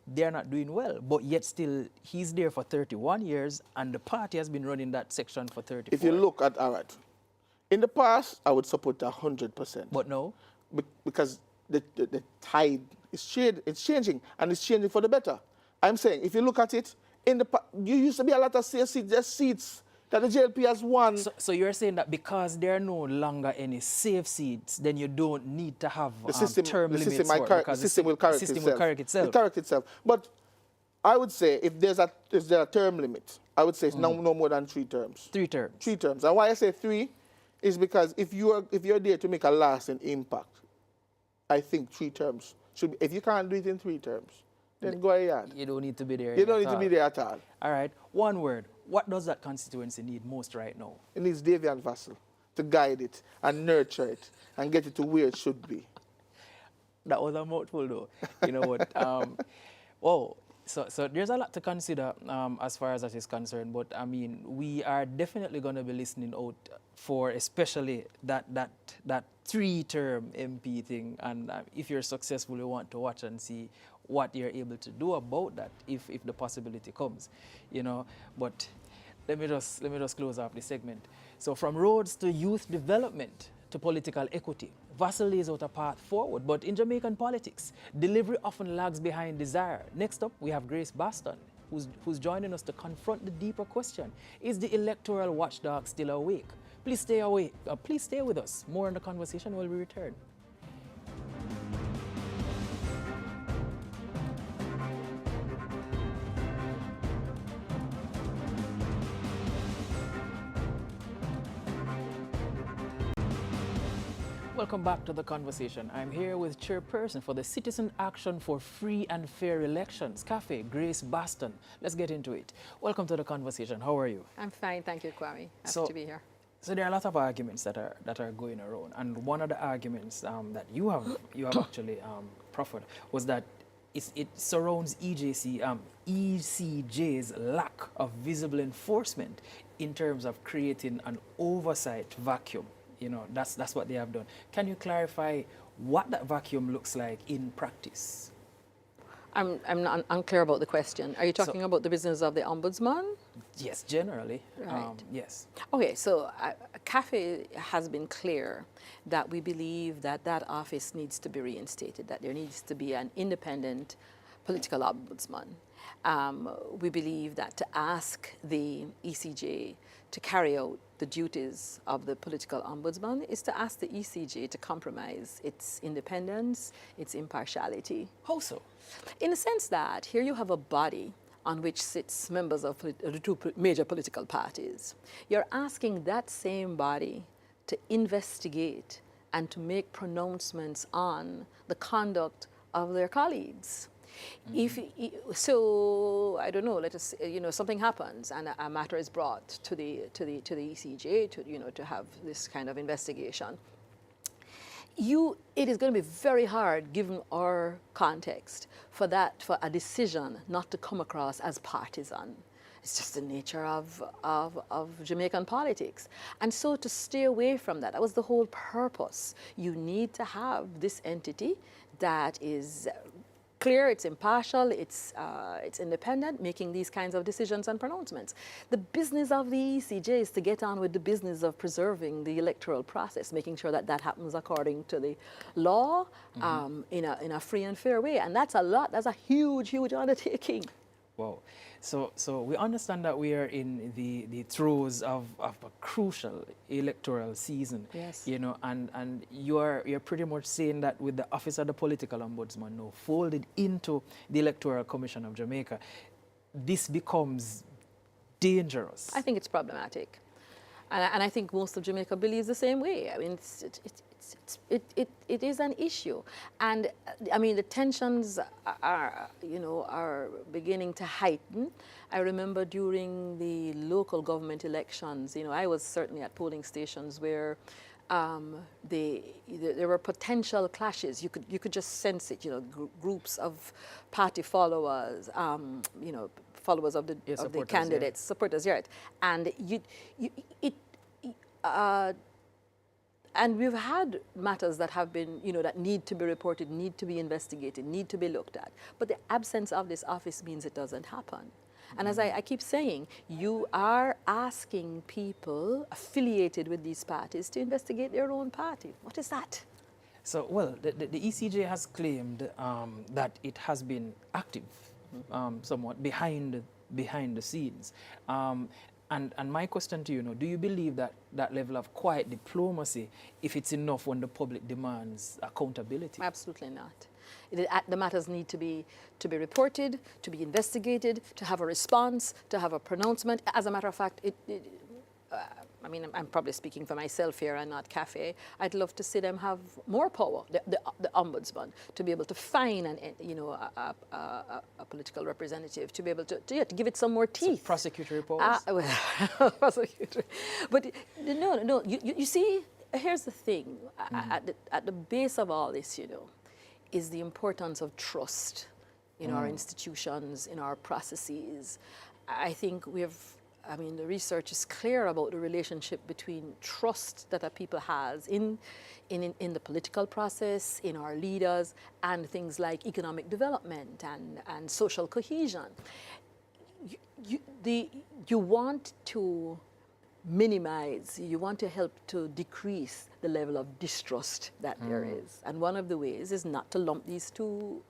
[SPEAKER 1] they're not doing well, but yet still he's there for 31 years and the party has been running that section for 34.
[SPEAKER 2] If you look at, all right, in the past, I would support 100%.
[SPEAKER 1] But no?
[SPEAKER 2] Because the tide is changing, and it's changing for the better. I'm saying, if you look at it, you used to be a lot of safe seats that the JLP has won.
[SPEAKER 1] So you're saying that because there are no longer any safe seats, then you don't need to have term limits
[SPEAKER 2] the system will correct itself. It correct itself. But I would say if there's a term limit, I would say it's no more than 3 terms.
[SPEAKER 1] 3 terms.
[SPEAKER 2] 3 terms. And why I say 3 is because if you're there to make a lasting impact, I think 3 terms should be. If you can't do it in 3 terms, then go ahead.
[SPEAKER 1] You don't need to be there.
[SPEAKER 2] You don't need to be there at all.
[SPEAKER 1] All right. One word. What does that constituency need most right now?
[SPEAKER 2] It needs Davion Vassell to guide it and nurture it and get it to where it should be.
[SPEAKER 1] That was a mouthful, though. You know what? Whoa. So there's a lot to consider as far as that is concerned. But, I mean, we are definitely going to be listening out for especially that 3-term MP thing. And if you're successful, you want to watch and see what you're able to do about that if the possibility comes, you know. But let me just close off the segment. So from roads to youth development to political equity, Vassell lays out a path forward. But in Jamaican politics, delivery often lags behind desire. Next up, we have Grace Baston, who's joining us to confront the deeper question: is the electoral watchdog still awake? Please stay awake. Please stay with us. More on the conversation when we return. Welcome back to the conversation. I'm here with Chairperson for the Citizen Action for Free and Fair Elections, CAFFE, Grace Baston. Let's get into it. Welcome to the conversation. How are you?
[SPEAKER 3] I'm fine, thank you, Kwame. Happy to be here.
[SPEAKER 1] So there are a lot of arguments that are going around, and one of the arguments that you have actually proffered was that it surrounds ECJ's lack of visible enforcement in terms of creating an oversight vacuum. You know, that's what they have done. Can you clarify what that vacuum looks like in practice?
[SPEAKER 3] I'm not unclear about the question. Are you talking about the business of the Ombudsman?
[SPEAKER 1] Yes, generally.
[SPEAKER 3] Right.
[SPEAKER 1] Yes.
[SPEAKER 3] Okay, so CAFFE has been clear that we believe that office needs to be reinstated, that there needs to be an independent political ombudsman. We believe that to ask the ECJ to carry out the duties of the political ombudsman is to ask the ECJ to compromise its independence, its impartiality.
[SPEAKER 1] How so?
[SPEAKER 3] In the sense that here you have a body on which sits members of the 2 major political parties. You're asking that same body to investigate and to make pronouncements on the conduct of their colleagues. So I don't know. Let us, something happens and a matter is brought to the ECJ to have this kind of investigation. It is going to be very hard, given our context, for a decision not to come across as partisan. It's just the nature of Jamaican politics. And so to stay away from that was the whole purpose. You need to have this entity that is clear, it's impartial, it's independent, making these kinds of decisions and pronouncements. The business of the ECJ is to get on with the business of preserving the electoral process, making sure that happens according to the law, in a free and fair way. And that's a lot. That's a huge, huge undertaking.
[SPEAKER 1] Wow. So we understand that we are in the throes of a crucial electoral season.
[SPEAKER 3] Yes.
[SPEAKER 1] You know, and you're pretty much saying that with the Office of the Political Ombudsman now folded into the Electoral Commission of Jamaica, this becomes dangerous?
[SPEAKER 3] I think it's problematic. And I think most of Jamaica believes the same way. I mean, it is an issue. And I mean, the tensions are, you know, are beginning to heighten. I remember during the local government elections, you know, I was certainly at polling stations where there were potential clashes. You could just sense it, you know, groups of party followers, you know, followers of the candidates, supporters, right? And and we've had matters that have been, you know, that need to be reported, need to be investigated, need to be looked at. But the absence of this office means it doesn't happen. And as I keep saying, you are asking people affiliated with these parties to investigate their own party. What is that?
[SPEAKER 1] So, well, the ECJ has claimed that it has been active, somewhat behind the scenes. And my question to you now, do you believe that that level of quiet diplomacy, if it's enough when the public demands accountability?
[SPEAKER 3] Absolutely not. The matters need to be reported, to be investigated, to have a response, to have a pronouncement. As a matter of fact, I mean, I'm probably speaking for myself here and not CAFFE. I'd love to see them have more power, the ombudsman, to be able to fine a political representative, to be able to give it some more teeth.
[SPEAKER 1] So prosecutory powers?
[SPEAKER 3] Prosecutory. But no, you see, here's the thing. At the base of all this, you know, is the importance of trust in our institutions, in our processes. I think the research is clear about the relationship between trust that a people has in the political process, in our leaders, and things like economic development and social cohesion. You want to minimize, you want to help to decrease the level of distrust that there is. And one of the ways is not to lump these two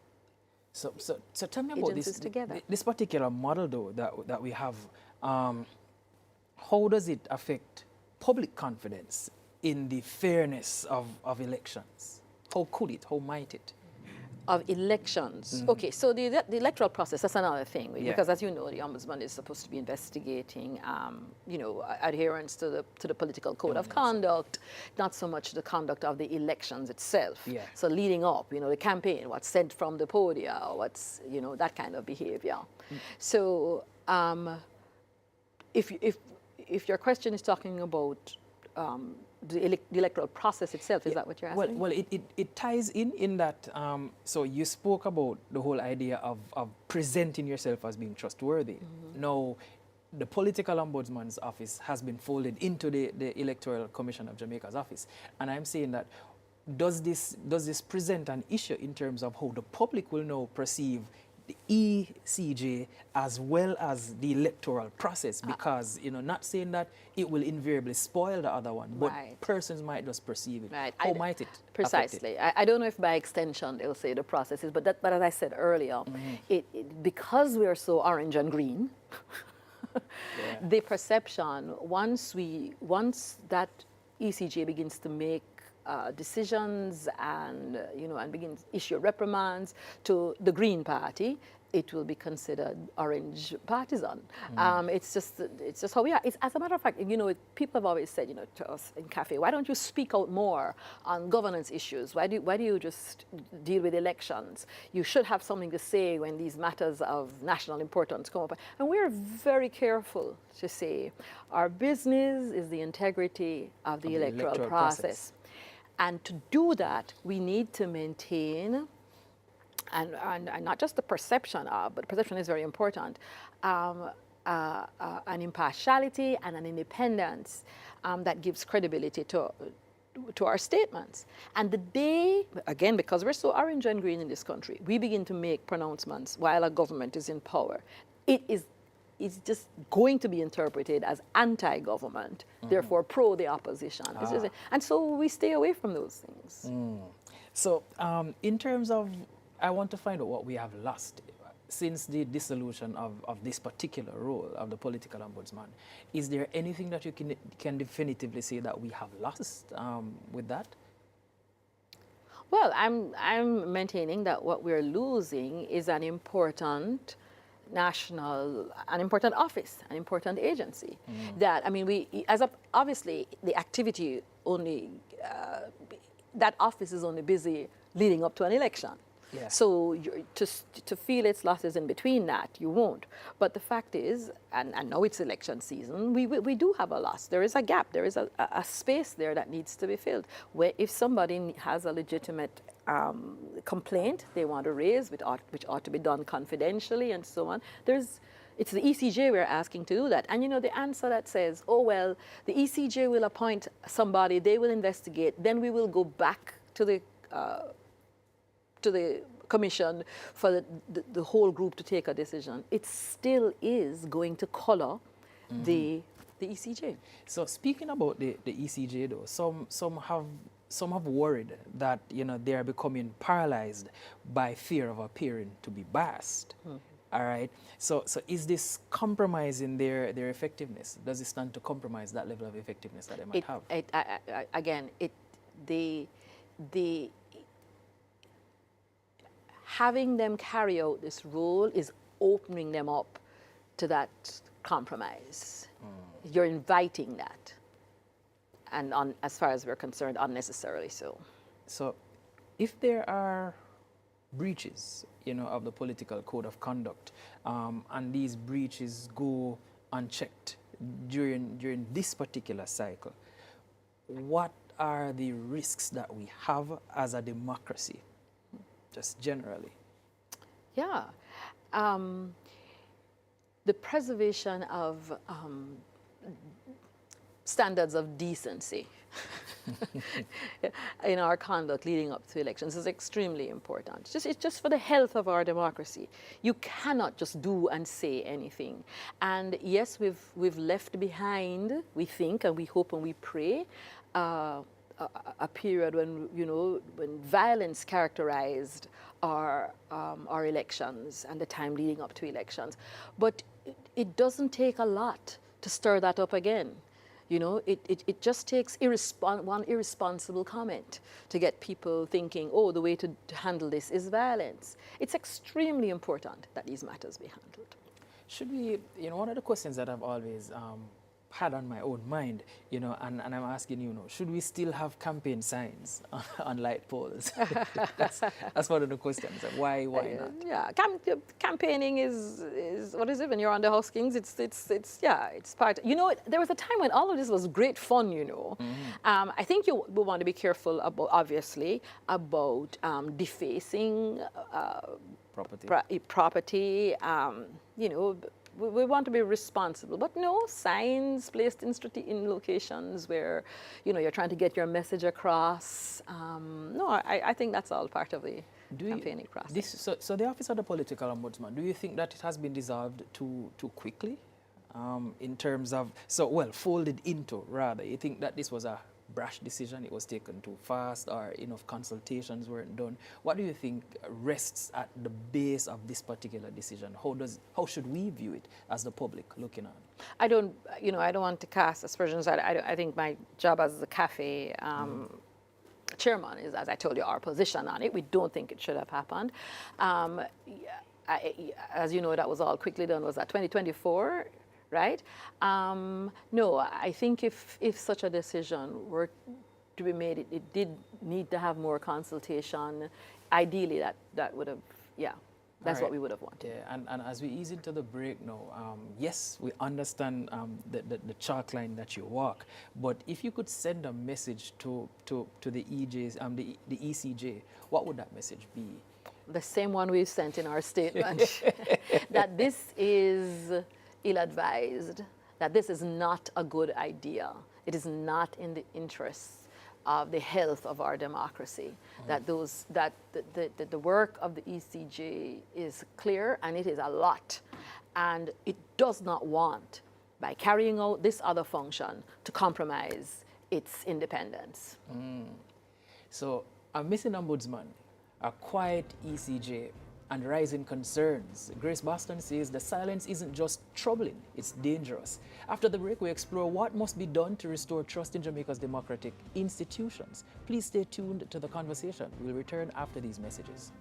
[SPEAKER 1] So tell me about this particular model, though, that we have. How does it affect public confidence in the fairness of elections? How could it? How might it?
[SPEAKER 3] Of elections. Okay, so the electoral process, that's another thing, because as you know, the Ombudsman is supposed to be investigating, you know, adherence to the political code of conduct, not so much the conduct of the elections itself.
[SPEAKER 1] Yeah.
[SPEAKER 3] So leading up, you know, the campaign, what's said from the podium, what's, you know, that kind of behavior. So if your question is talking about the electoral process itself, is that what you're asking?
[SPEAKER 1] Well, it ties in that, so you spoke about the whole idea of presenting yourself as being trustworthy. Now, the Political Ombudsman's office has been folded into the Electoral Commission of Jamaica's office. And I'm saying that, does this present an issue in terms of how the public will now perceive the ECJ as well as the electoral process? Because, you know, not saying that it will invariably spoil the other one, but persons might just perceive it.
[SPEAKER 3] Right.
[SPEAKER 1] How might it
[SPEAKER 3] Precisely. I don't know if by extension they'll say the processes, but as I said earlier, because we are so orange and green, the perception, once that ECJ begins to make decisions and and begins to issue reprimands to the Green Party, it will be considered orange partisan. It's just how we are. It's, as a matter of fact, people have always said, to us in CAFFE, why don't you speak out more on governance issues? Why do you just deal with elections? You should have something to say when these matters of national importance come up. And we're very careful to say our business is the integrity of the electoral process. And to do that, we need to maintain, and not just the perception of, but perception is very important, an impartiality and an independence that gives credibility to our statements. And the day, again, because we're so orange and green in this country, we begin to make pronouncements while a government is in power, it's just going to be interpreted as anti-government, therefore pro the opposition. And so we stay away from those things.
[SPEAKER 1] So in terms of, I want to find out what we have lost since the dissolution of this particular role of the Political Ombudsman. Is there anything that you can definitively say that we have lost with that? Well,
[SPEAKER 3] I'm maintaining that what we're losing is an important an important office, an important agency. That, I mean, obviously the activity only, that office is only busy leading up to an election.
[SPEAKER 1] Yeah.
[SPEAKER 3] So to feel its losses in between that, you won't. But the fact is, and now it's election season, we do have a loss. There is a gap. There is a space there that needs to be filled. Where if somebody has a legitimate complaint they want to raise, which ought to be done confidentially and so on, it's the ECJ we're asking to do that. And you know, the answer that says, oh, well, the ECJ will appoint somebody, they will investigate, then we will go back to the commission for the whole group to take a decision, it still is going to color the ECJ.
[SPEAKER 1] So speaking about the ECJ though, some have worried that, you know, they are becoming paralyzed by fear of appearing to be biased. All right. So is this compromising their effectiveness? Does it stand to compromise that level of effectiveness that they might have?
[SPEAKER 3] Again, having them carry out this role is opening them up to that compromise. You're inviting that, and as far as we're concerned, unnecessarily so.
[SPEAKER 1] So if there are breaches, you know, of the political code of conduct, and these breaches go unchecked during this particular cycle, what are the risks that we have as a democracy, just generally?
[SPEAKER 3] Yeah. The preservation of standards of decency in our conduct leading up to elections is extremely important. It's just for the health of our democracy. You cannot just do and say anything. And yes, we've left behind, we think and we hope and we pray, a period when, you know, when violence characterized our elections and the time leading up to elections. But it doesn't take a lot to stir that up again. You know, it just takes one irresponsible comment to get people thinking, oh, the way to handle this is violence. It's extremely important that these matters be handled.
[SPEAKER 1] Should we, you know, one of the questions that I've always had on my own mind, you know, and I'm asking you, should we still have campaign signs on light poles? that's one of the questions. Why not?
[SPEAKER 3] Yeah, campaigning is what is it when you're on the huskings? It's part. You know, there was a time when all of this was great fun. You know, I think you will want to be careful about, obviously, about defacing property. You know. We want to be responsible, but no signs placed in locations where, you know, you're trying to get your message across. No, I think that's all part of the campaigning process.
[SPEAKER 1] So the Office of the Political Ombudsman, do you think that it has been dissolved too quickly, in terms of folded into rather? You think that this was a brash decision, it was taken too fast, or enough consultations weren't done? What do you think rests at the base of this particular decision? How should we view it as the public looking on?
[SPEAKER 3] I don't want to cast aspersions. I think my job as the CAFFE chairman is, as I told you, our position on it. We don't think it should have happened. As you know, that was all quickly done. Was that 2024? Right? No, I think if such a decision were to be made, it did need to have more consultation. Ideally, that would have, that's what we would have wanted.
[SPEAKER 1] Yeah, and as we ease into the break now, yes, we understand the chalk line that you walk, but if you could send a message to the the ECJ, what would that message be?
[SPEAKER 3] The same one we've sent in our statement, that this is ill-advised, that this is not a good idea. It is not in the interests of the health of our democracy. That the work of the ECJ is clear, and it is a lot, and it does not want, by carrying out this other function, to compromise its independence.
[SPEAKER 1] So a missing ombudsman, a quiet ECJ, and rising concerns. Grace Baston says the silence isn't just troubling, it's dangerous. After the break, we explore what must be done to restore trust in Jamaica's democratic institutions. Please stay tuned to the conversation. We'll return after these messages.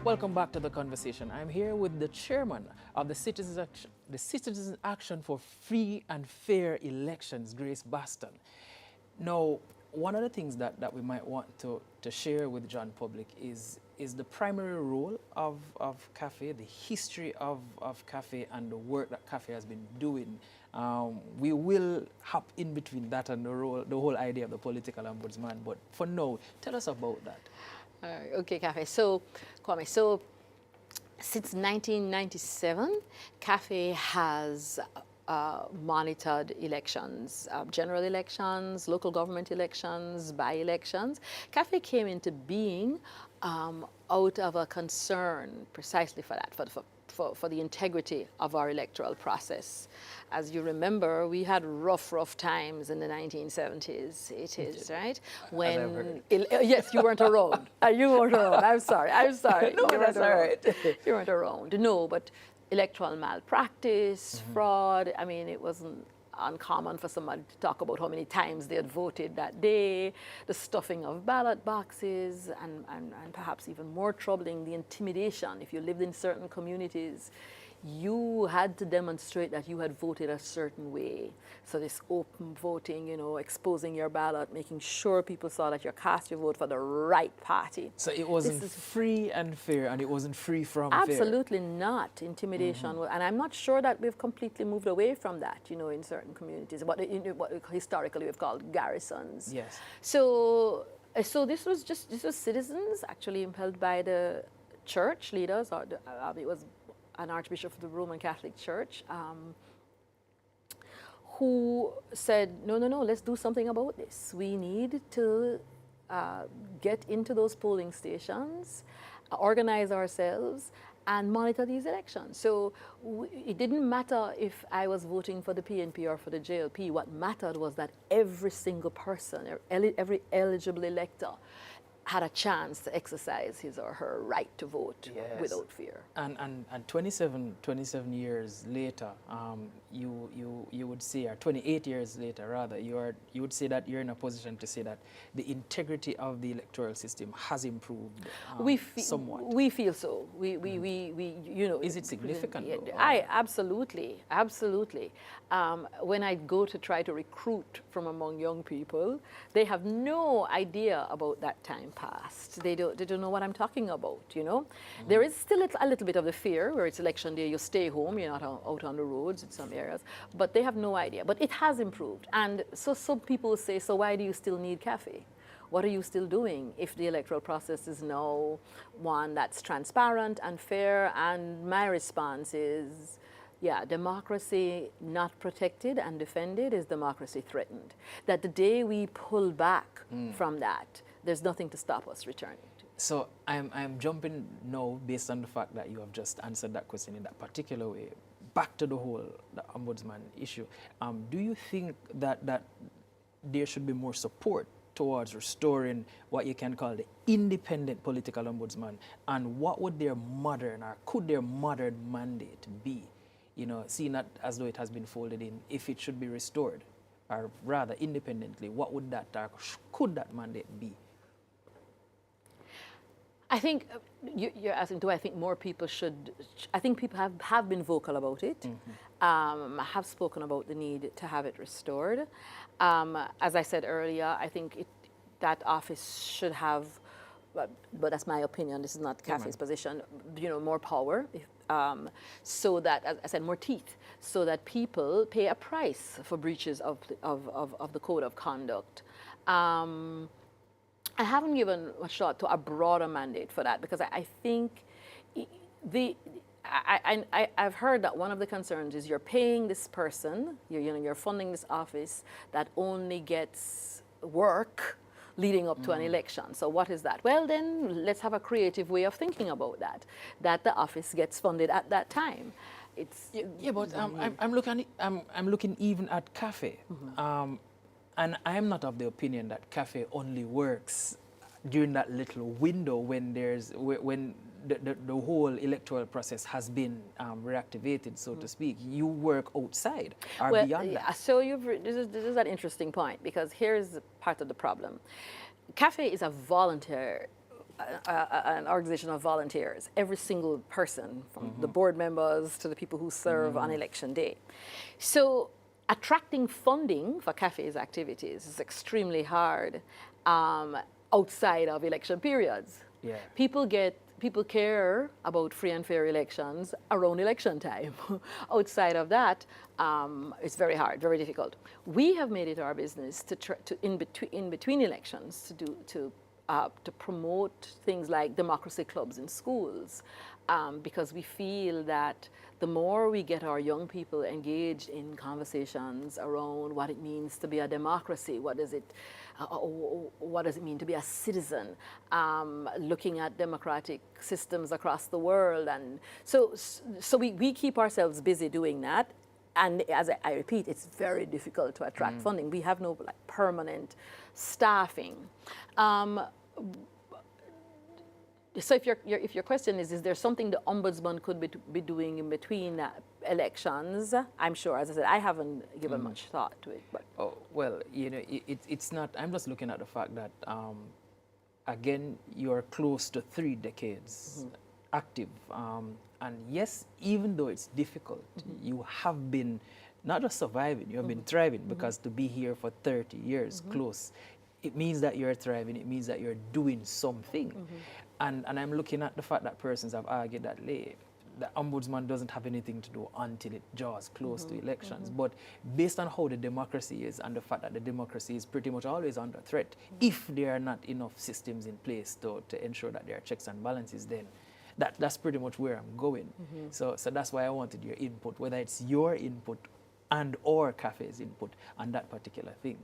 [SPEAKER 1] Welcome back to the conversation. I'm here with the chairman of the Citizens Action for Free and Fair Elections, Grace Baston. Now, one of the things that we might want to share with John public is the primary role of CAFFE, the history of CAFFE and the work that CAFFE has been doing. We will hop in between that and the whole idea of the political ombudsman, but for now, tell us about that.
[SPEAKER 3] Okay, CAFFE. So, Kwame, so since 1997, CAFFE has monitored elections, general elections, local government elections, by-elections. CAFFE came into being out of a concern precisely for that, for the integrity of our electoral process. As you remember, we had rough times in the 1970s, 80s, right? When yes, you weren't around. You weren't around. I'm sorry.
[SPEAKER 1] No, that's all right.
[SPEAKER 3] You weren't around. No, but electoral malpractice, fraud. I mean, it wasn't uncommon for somebody to talk about how many times they had voted that day, the stuffing of ballot boxes, and perhaps even more troubling, the intimidation. If you lived in certain communities, you had to demonstrate that you had voted a certain way. So this open voting, you know, exposing your ballot, making sure people saw that you cast your vote for the right party.
[SPEAKER 1] So it wasn't free and fair, and it wasn't free from
[SPEAKER 3] Absolutely not. Intimidation. And I'm not sure that we've completely moved away from that, you know, in certain communities, what historically we've called garrisons.
[SPEAKER 1] Yes.
[SPEAKER 3] So this was citizens actually impelled by the church leaders, or it was an archbishop of the Roman Catholic Church, who said, no, let's do something about this. We need to get into those polling stations, organize ourselves, and monitor these elections. So it didn't matter if I was voting for the PNP or for the JLP. What mattered was that every single person, every eligible elector, had a chance to exercise his or her right to vote without fear.
[SPEAKER 1] And 27 years later, you would say, or 28 years later rather, you would say that you're in a position to say that the integrity of the electoral system has improved somewhat.
[SPEAKER 3] We feel so. We you know.
[SPEAKER 1] Is it significant?
[SPEAKER 3] Absolutely. When I go to try to recruit from among young people, they have no idea about that time past. They don't know what I'm talking about, you know. There is still a little bit of the fear where it's election day, you stay home, you're not out on the roads in some areas, but they have no idea. But it has improved. And so some people say, so why do you still need CAFFE? What are you still doing if the electoral process is now one that's transparent and fair? And my response is, yeah, democracy not protected and defended is democracy threatened. That the day we pull back from that, there's nothing to stop us returning to.
[SPEAKER 1] So I'm jumping now based on the fact that you have just answered that question in that particular way. Back to the ombudsman issue. Do you think that there should be more support towards restoring what you can call the independent political ombudsman? And what would their modern, or could their modern mandate be? You know, seeing that as though it has been folded in, if it should be restored, or rather independently, what would that, or could that mandate be?
[SPEAKER 3] I think you're asking, do I think more people should? I think people have been vocal about it, have spoken about the need to have it restored. As I said earlier, I think that office should have, but that's my opinion, this is not CAFFE's position, you know, more power, so that, as I said, more teeth, so that people pay a price for breaches of the code of conduct. I haven't given a shot to a broader mandate for that, because I think I've heard that one of the concerns is you're paying this person, you're funding this office that only gets work leading up to an election. So what is that? Well, then let's have a creative way of thinking about that the office gets funded at that time. It's
[SPEAKER 1] but I'm looking even at CAFFE. And I'm not of the opinion that CAFFE only works during that little window when the whole electoral process has been reactivated, so to speak. You work outside or beyond that.
[SPEAKER 3] So this is an interesting point, because here's part of the problem. CAFFE is a volunteer an organization of volunteers, every single person, from the board members to the people who serve on election day. So attracting funding for CAFFE's activities is extremely hard outside of election periods.
[SPEAKER 1] Yeah.
[SPEAKER 3] People care about free and fair elections around election time. Outside of that, it's very hard, very difficult. We have made it our business to in between elections to promote things like democracy clubs in schools, because we feel that the more we get our young people engaged in conversations around what it means to be a democracy, what does it mean to be a citizen, looking at democratic systems across the world, and so we keep ourselves busy doing that. And as I repeat, it's very difficult to attract funding. We have no permanent staffing. So if your question is there something the ombudsman could be doing in between elections? I'm sure, as I said, I haven't given much thought to it. But
[SPEAKER 1] well, it's not. I'm just looking at the fact that, again, you're close to 3 decades active, and yes, even though it's difficult, you have been not just surviving, you have been thriving, because to be here for 30 years close, it means that you're thriving, it means that you're doing something. And I'm looking at the fact that persons have argued that the ombudsman doesn't have anything to do until it draws close to elections. But based on how the democracy is and the fact that the democracy is pretty much always under threat, if there are not enough systems in place to ensure that there are checks and balances, then that's pretty much where I'm going. So that's why I wanted your input, whether it's your input and or CAFFE's input on that particular thing.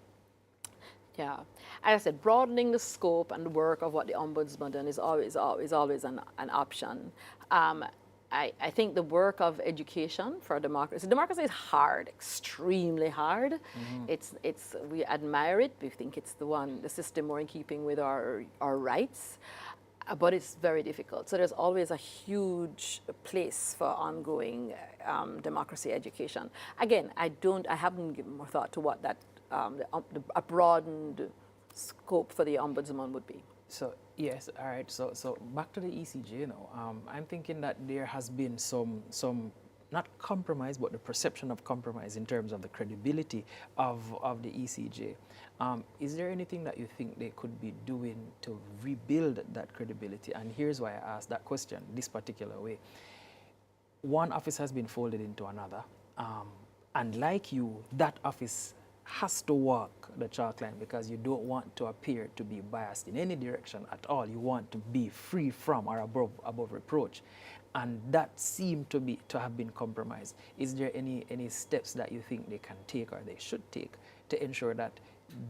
[SPEAKER 3] Yeah, as I said, broadening the scope and the work of what the ombudsman does is always an option. I think the work of education for democracy is hard, extremely hard. We admire it. We think it's the system more in keeping with our rights, but it's very difficult. So there's always a huge place for ongoing democracy education. Again, I haven't given more thought to what that a broadened scope for the ombudsman would be.
[SPEAKER 1] So yes, all right. So back to the ECJ now. I'm thinking that there has been some not compromise, but the perception of compromise in terms of the credibility of the ECJ. Is there anything that you think they could be doing to rebuild that credibility? And here's why I asked that question this particular way. One office has been folded into another, and like you, that office has to walk the chalk line, because you don't want to appear to be biased in any direction at all. You want to be free from or above reproach, and that seemed to have been compromised. Is there any steps that you think they can take or they should take to ensure that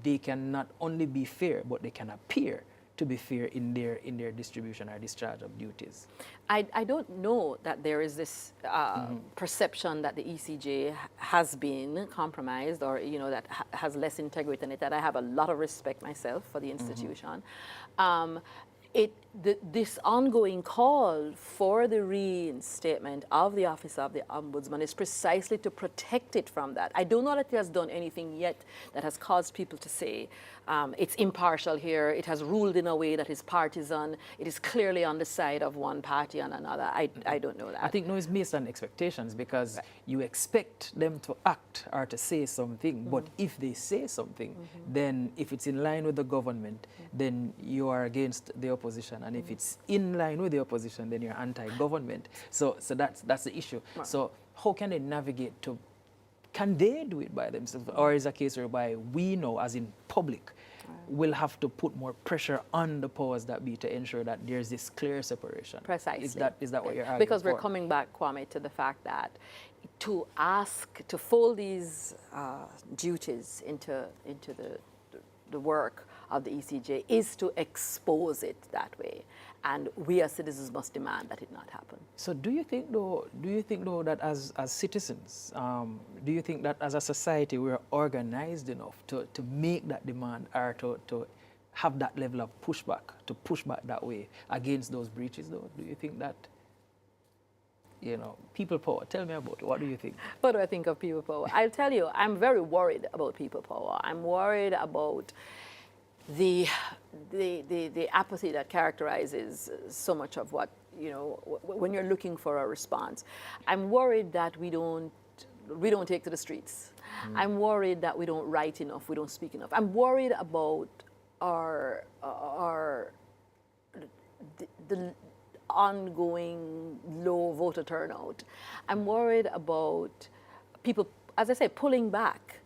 [SPEAKER 1] they can not only be fair, but they can appear to be fair in their distribution or discharge of duties?
[SPEAKER 3] I don't know that there is this perception that the ECJ has been compromised, or that has less integrity in it. That I have a lot of respect myself for the institution. This ongoing call for the reinstatement of the Office of the Ombudsman is precisely to protect it from that. I don't know that it has done anything yet that has caused people to say it's impartial here, it has ruled in a way that is partisan, it is clearly on the side of one party and another. I don't know that.
[SPEAKER 1] I think it's based on expectations, because you expect them to act or to say something, but if they say something, then if it's in line with the government, then you are against the opposition, and if it's in line with the opposition, then you're anti-government. So that's the issue. Right. So how can they navigate to? Can they do it by themselves, or is a case whereby we know, as in public, will have to put more pressure on the powers that be to ensure that there's this clear separation?
[SPEAKER 3] Precisely.
[SPEAKER 1] Is that what you're arguing
[SPEAKER 3] Because we're
[SPEAKER 1] for?
[SPEAKER 3] coming back, Kwame, to the fact that to fold these duties into the work of the ECJ is to expose it that way, and we as citizens must demand that it not happen.
[SPEAKER 1] So do you think though that as citizens, do you think that as a society we're organized enough to make that demand, or to have that level of pushback, to push back that way against those breaches though? Do you think that, people power? Tell me about it. What do you think?
[SPEAKER 3] What do I think of people power? I'll tell you, I'm very worried about people power. I'm worried about the apathy that characterizes so much of what, you know, when you're looking for a response. I'm worried that we don't take to the streets. I'm worried that we don't write enough, we don't speak enough. I'm worried about the ongoing low voter turnout. I'm worried about people, as I say, pulling back.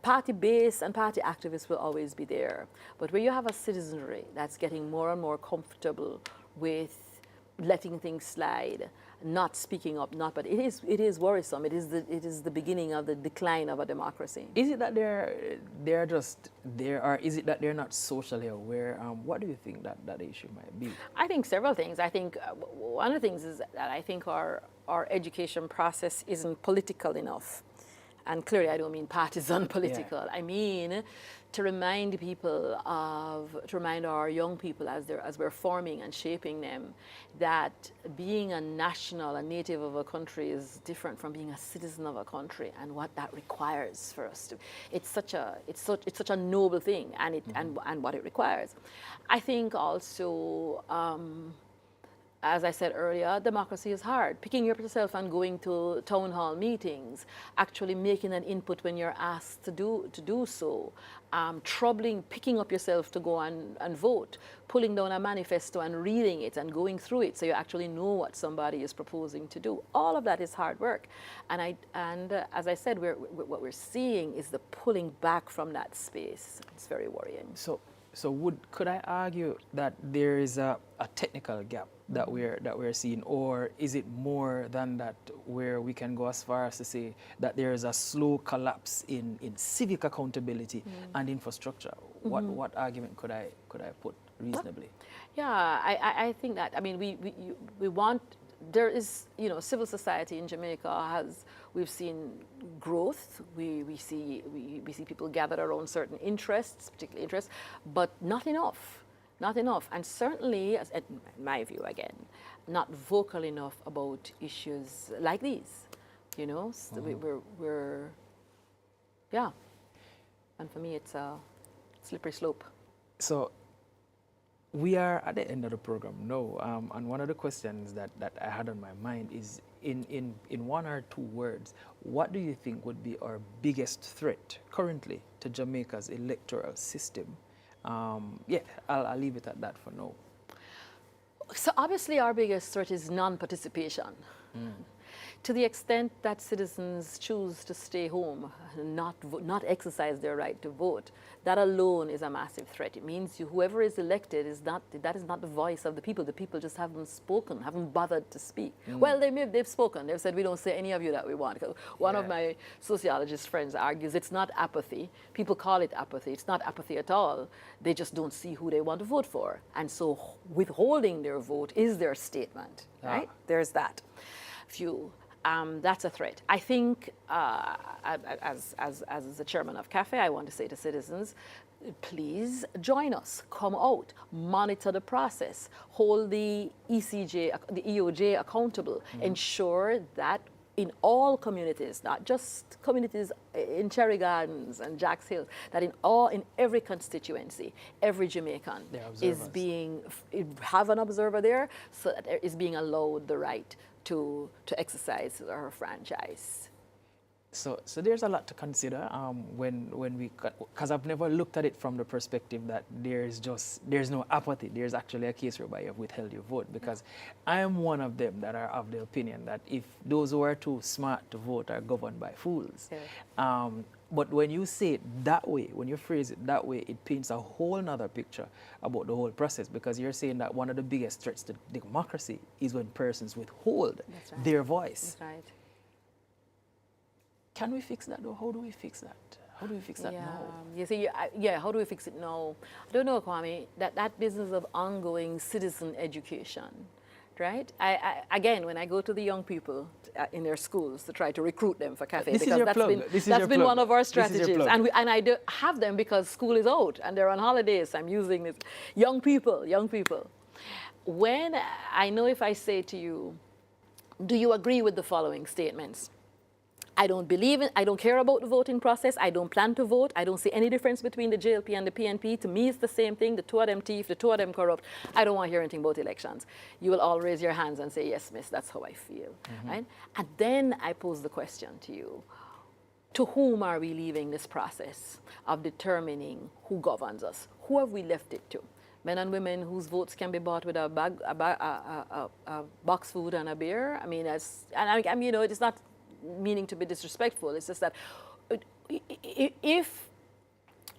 [SPEAKER 3] Party base and party activists will always be there. But where you have a citizenry that's getting more and more comfortable with letting things slide, not speaking up, but it is worrisome. It is the beginning of the decline of a democracy.
[SPEAKER 1] Is it that they're just there, or is it that they're not socially aware? What do you think that issue might be?
[SPEAKER 3] I think several things. I think one of the things is that I think our education process isn't political enough. And clearly I don't mean partisan political. Yeah. I mean to remind our young people as we're forming and shaping them, that being a native of a country is different from being a citizen of a country, and what that requires for us to. It's such a noble thing, and and what it requires. I think also, as I said earlier, democracy is hard. Picking up yourself and going to town hall meetings, actually making an input when you're asked to do so, picking up yourself to go and vote, pulling down a manifesto and reading it and going through it so you actually know what somebody is proposing to do. All of that is hard work. And as I said, what we're seeing is the pulling back from that space. It's very worrying.
[SPEAKER 1] So could I argue that there is a technical gap that we're seeing, or is it more than that, where we can go as far as to say that there is a slow collapse in civic accountability and infrastructure? What argument could I put reasonably?
[SPEAKER 3] Yeah, I think that, I mean, we want, there is, you know, civil society in Jamaica we've seen growth. We see people gathered around certain interests, particular interests, but not enough. Not enough. And certainly, in my view again, not vocal enough about issues like these. You know, so we're yeah. And for me, it's a slippery slope.
[SPEAKER 1] So we are at the end of the program now, and one of the questions that I had on my mind is, in one or two words, what do you think would be our biggest threat currently to Jamaica's electoral system? Yeah, I'll leave it at that for now.
[SPEAKER 3] So obviously our biggest threat is non-participation. To the extent that citizens choose to stay home, not exercise their right to vote, that alone is a massive threat. It means whoever is elected that is not the voice of the people. The people just haven't spoken, haven't bothered to speak. Well, they've spoken. They've said, we don't say any of you that we want. One of my sociologist friends argues it's not apathy. People call it apathy. It's not apathy at all. They just don't see who they want to vote for. And so withholding their vote is their statement, right? There's that view. That's a threat. I think, as the chairman of CAFFE, I want to say to citizens, please join us, come out, monitor the process, hold the EOJ accountable, ensure that in all communities, not just communities in Cherry Gardens and Jacks Hill, that in every constituency, every Jamaican have an observer there, so that is being allowed the right to exercise our franchise.
[SPEAKER 1] So there's a lot to consider when we, because I've never looked at it from the perspective that there's no apathy. There's actually a case whereby you've withheld your vote, because I am one of them that are of the opinion that if those who are too smart to vote are governed by fools. Yeah. But when you say it that way, when you phrase it that way, it paints a whole nother picture about the whole process, because you're saying that one of the biggest threats to democracy is when persons withhold their voice.
[SPEAKER 3] That's right.
[SPEAKER 1] Can we fix that, though? How do we fix that? How do we fix that now?
[SPEAKER 3] You see, how do we fix it now? I don't know, Kwame, that business of ongoing citizen education, right? Again, when I go to the young people in their schools to try to recruit them for CAFFE, because that's been one of our strategies. And I do have them because school is out and they're on holidays. I'm using this. Young people. When I know if I say to you, do you agree with the following statements? I don't care about the voting process. I don't plan to vote. I don't see any difference between the JLP and the PNP. To me, it's the same thing. The two of them thief, the two of them corrupt. I don't want to hear anything about elections. You will all raise your hands and say, yes, miss, that's how I feel, right? And then I pose the question to you. To whom are we leaving this process of determining who governs us? Who have we left it to? Men and women whose votes can be bought with a box food and a beer? I mean, you know, it's not meaning to be disrespectful. It's just that if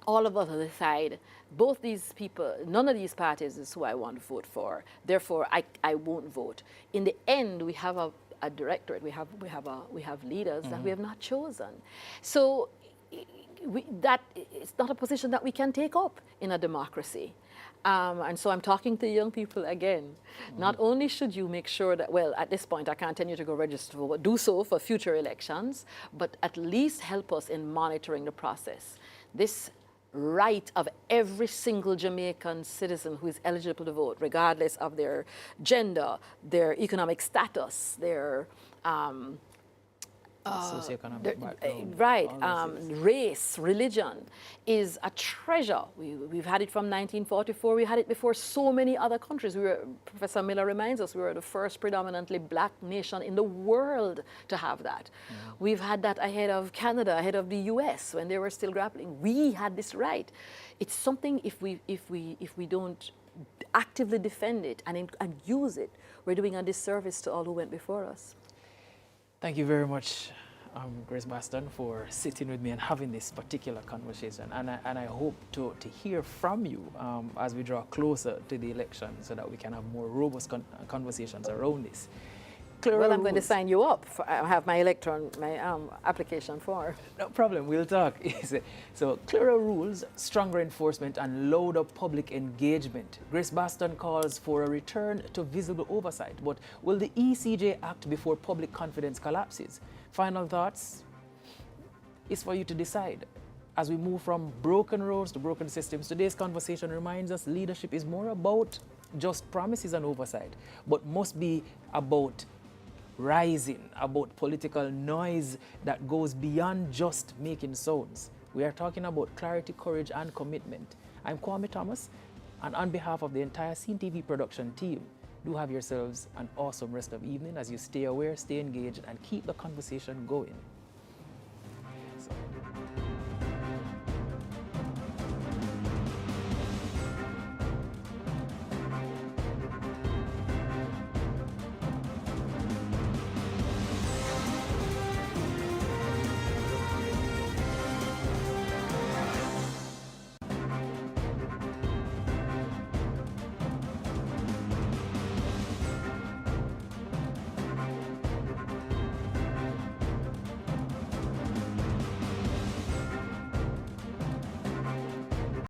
[SPEAKER 3] all of us decide both these people, none of these parties is who I want to vote for, therefore I won't vote. In the end, we have a directorate, we have leaders that we have not chosen. So that it's not a position that we can take up in a democracy. And so I'm talking to young people again. Not only should you make sure that, well, at this point I can't tell you to go register, but do so for future elections, but at least help us in monitoring the process. This right of every single Jamaican citizen who is eligible to vote, regardless of their gender, their economic status, their
[SPEAKER 1] socioeconomic background,
[SPEAKER 3] right, race, religion, is a treasure. We've had it from 1944. We had it before so many other countries. Professor Miller reminds us we were the first predominantly black nation in the world to have that. We've had that ahead of Canada, ahead of the US when they were still grappling. We had this right. It's something if we don't actively defend it and use it, we're doing a disservice to all who went before us.
[SPEAKER 1] Thank you very much, Grace Baston, for sitting with me and having this particular conversation. And I hope to hear from you as we draw closer to the election so that we can have more robust conversations around this.
[SPEAKER 3] Well, I'm going to sign you up. I have my application for.
[SPEAKER 1] No problem, we'll talk. So, clearer rules, stronger enforcement, and louder public engagement. Grace Baston calls for a return to visible oversight. But will the ECJ act before public confidence collapses? Final thoughts? It's for you to decide. As we move from broken roads to broken systems, today's conversation reminds us leadership is more about just promises and oversight, but must be about rising, about political noise that goes beyond just making sounds. We are talking about clarity, courage, and commitment. I'm Kwame Thomas, and on behalf of the entire Ceen TV production team, do have yourselves an awesome rest of evening as you stay aware, stay engaged, and keep the conversation going.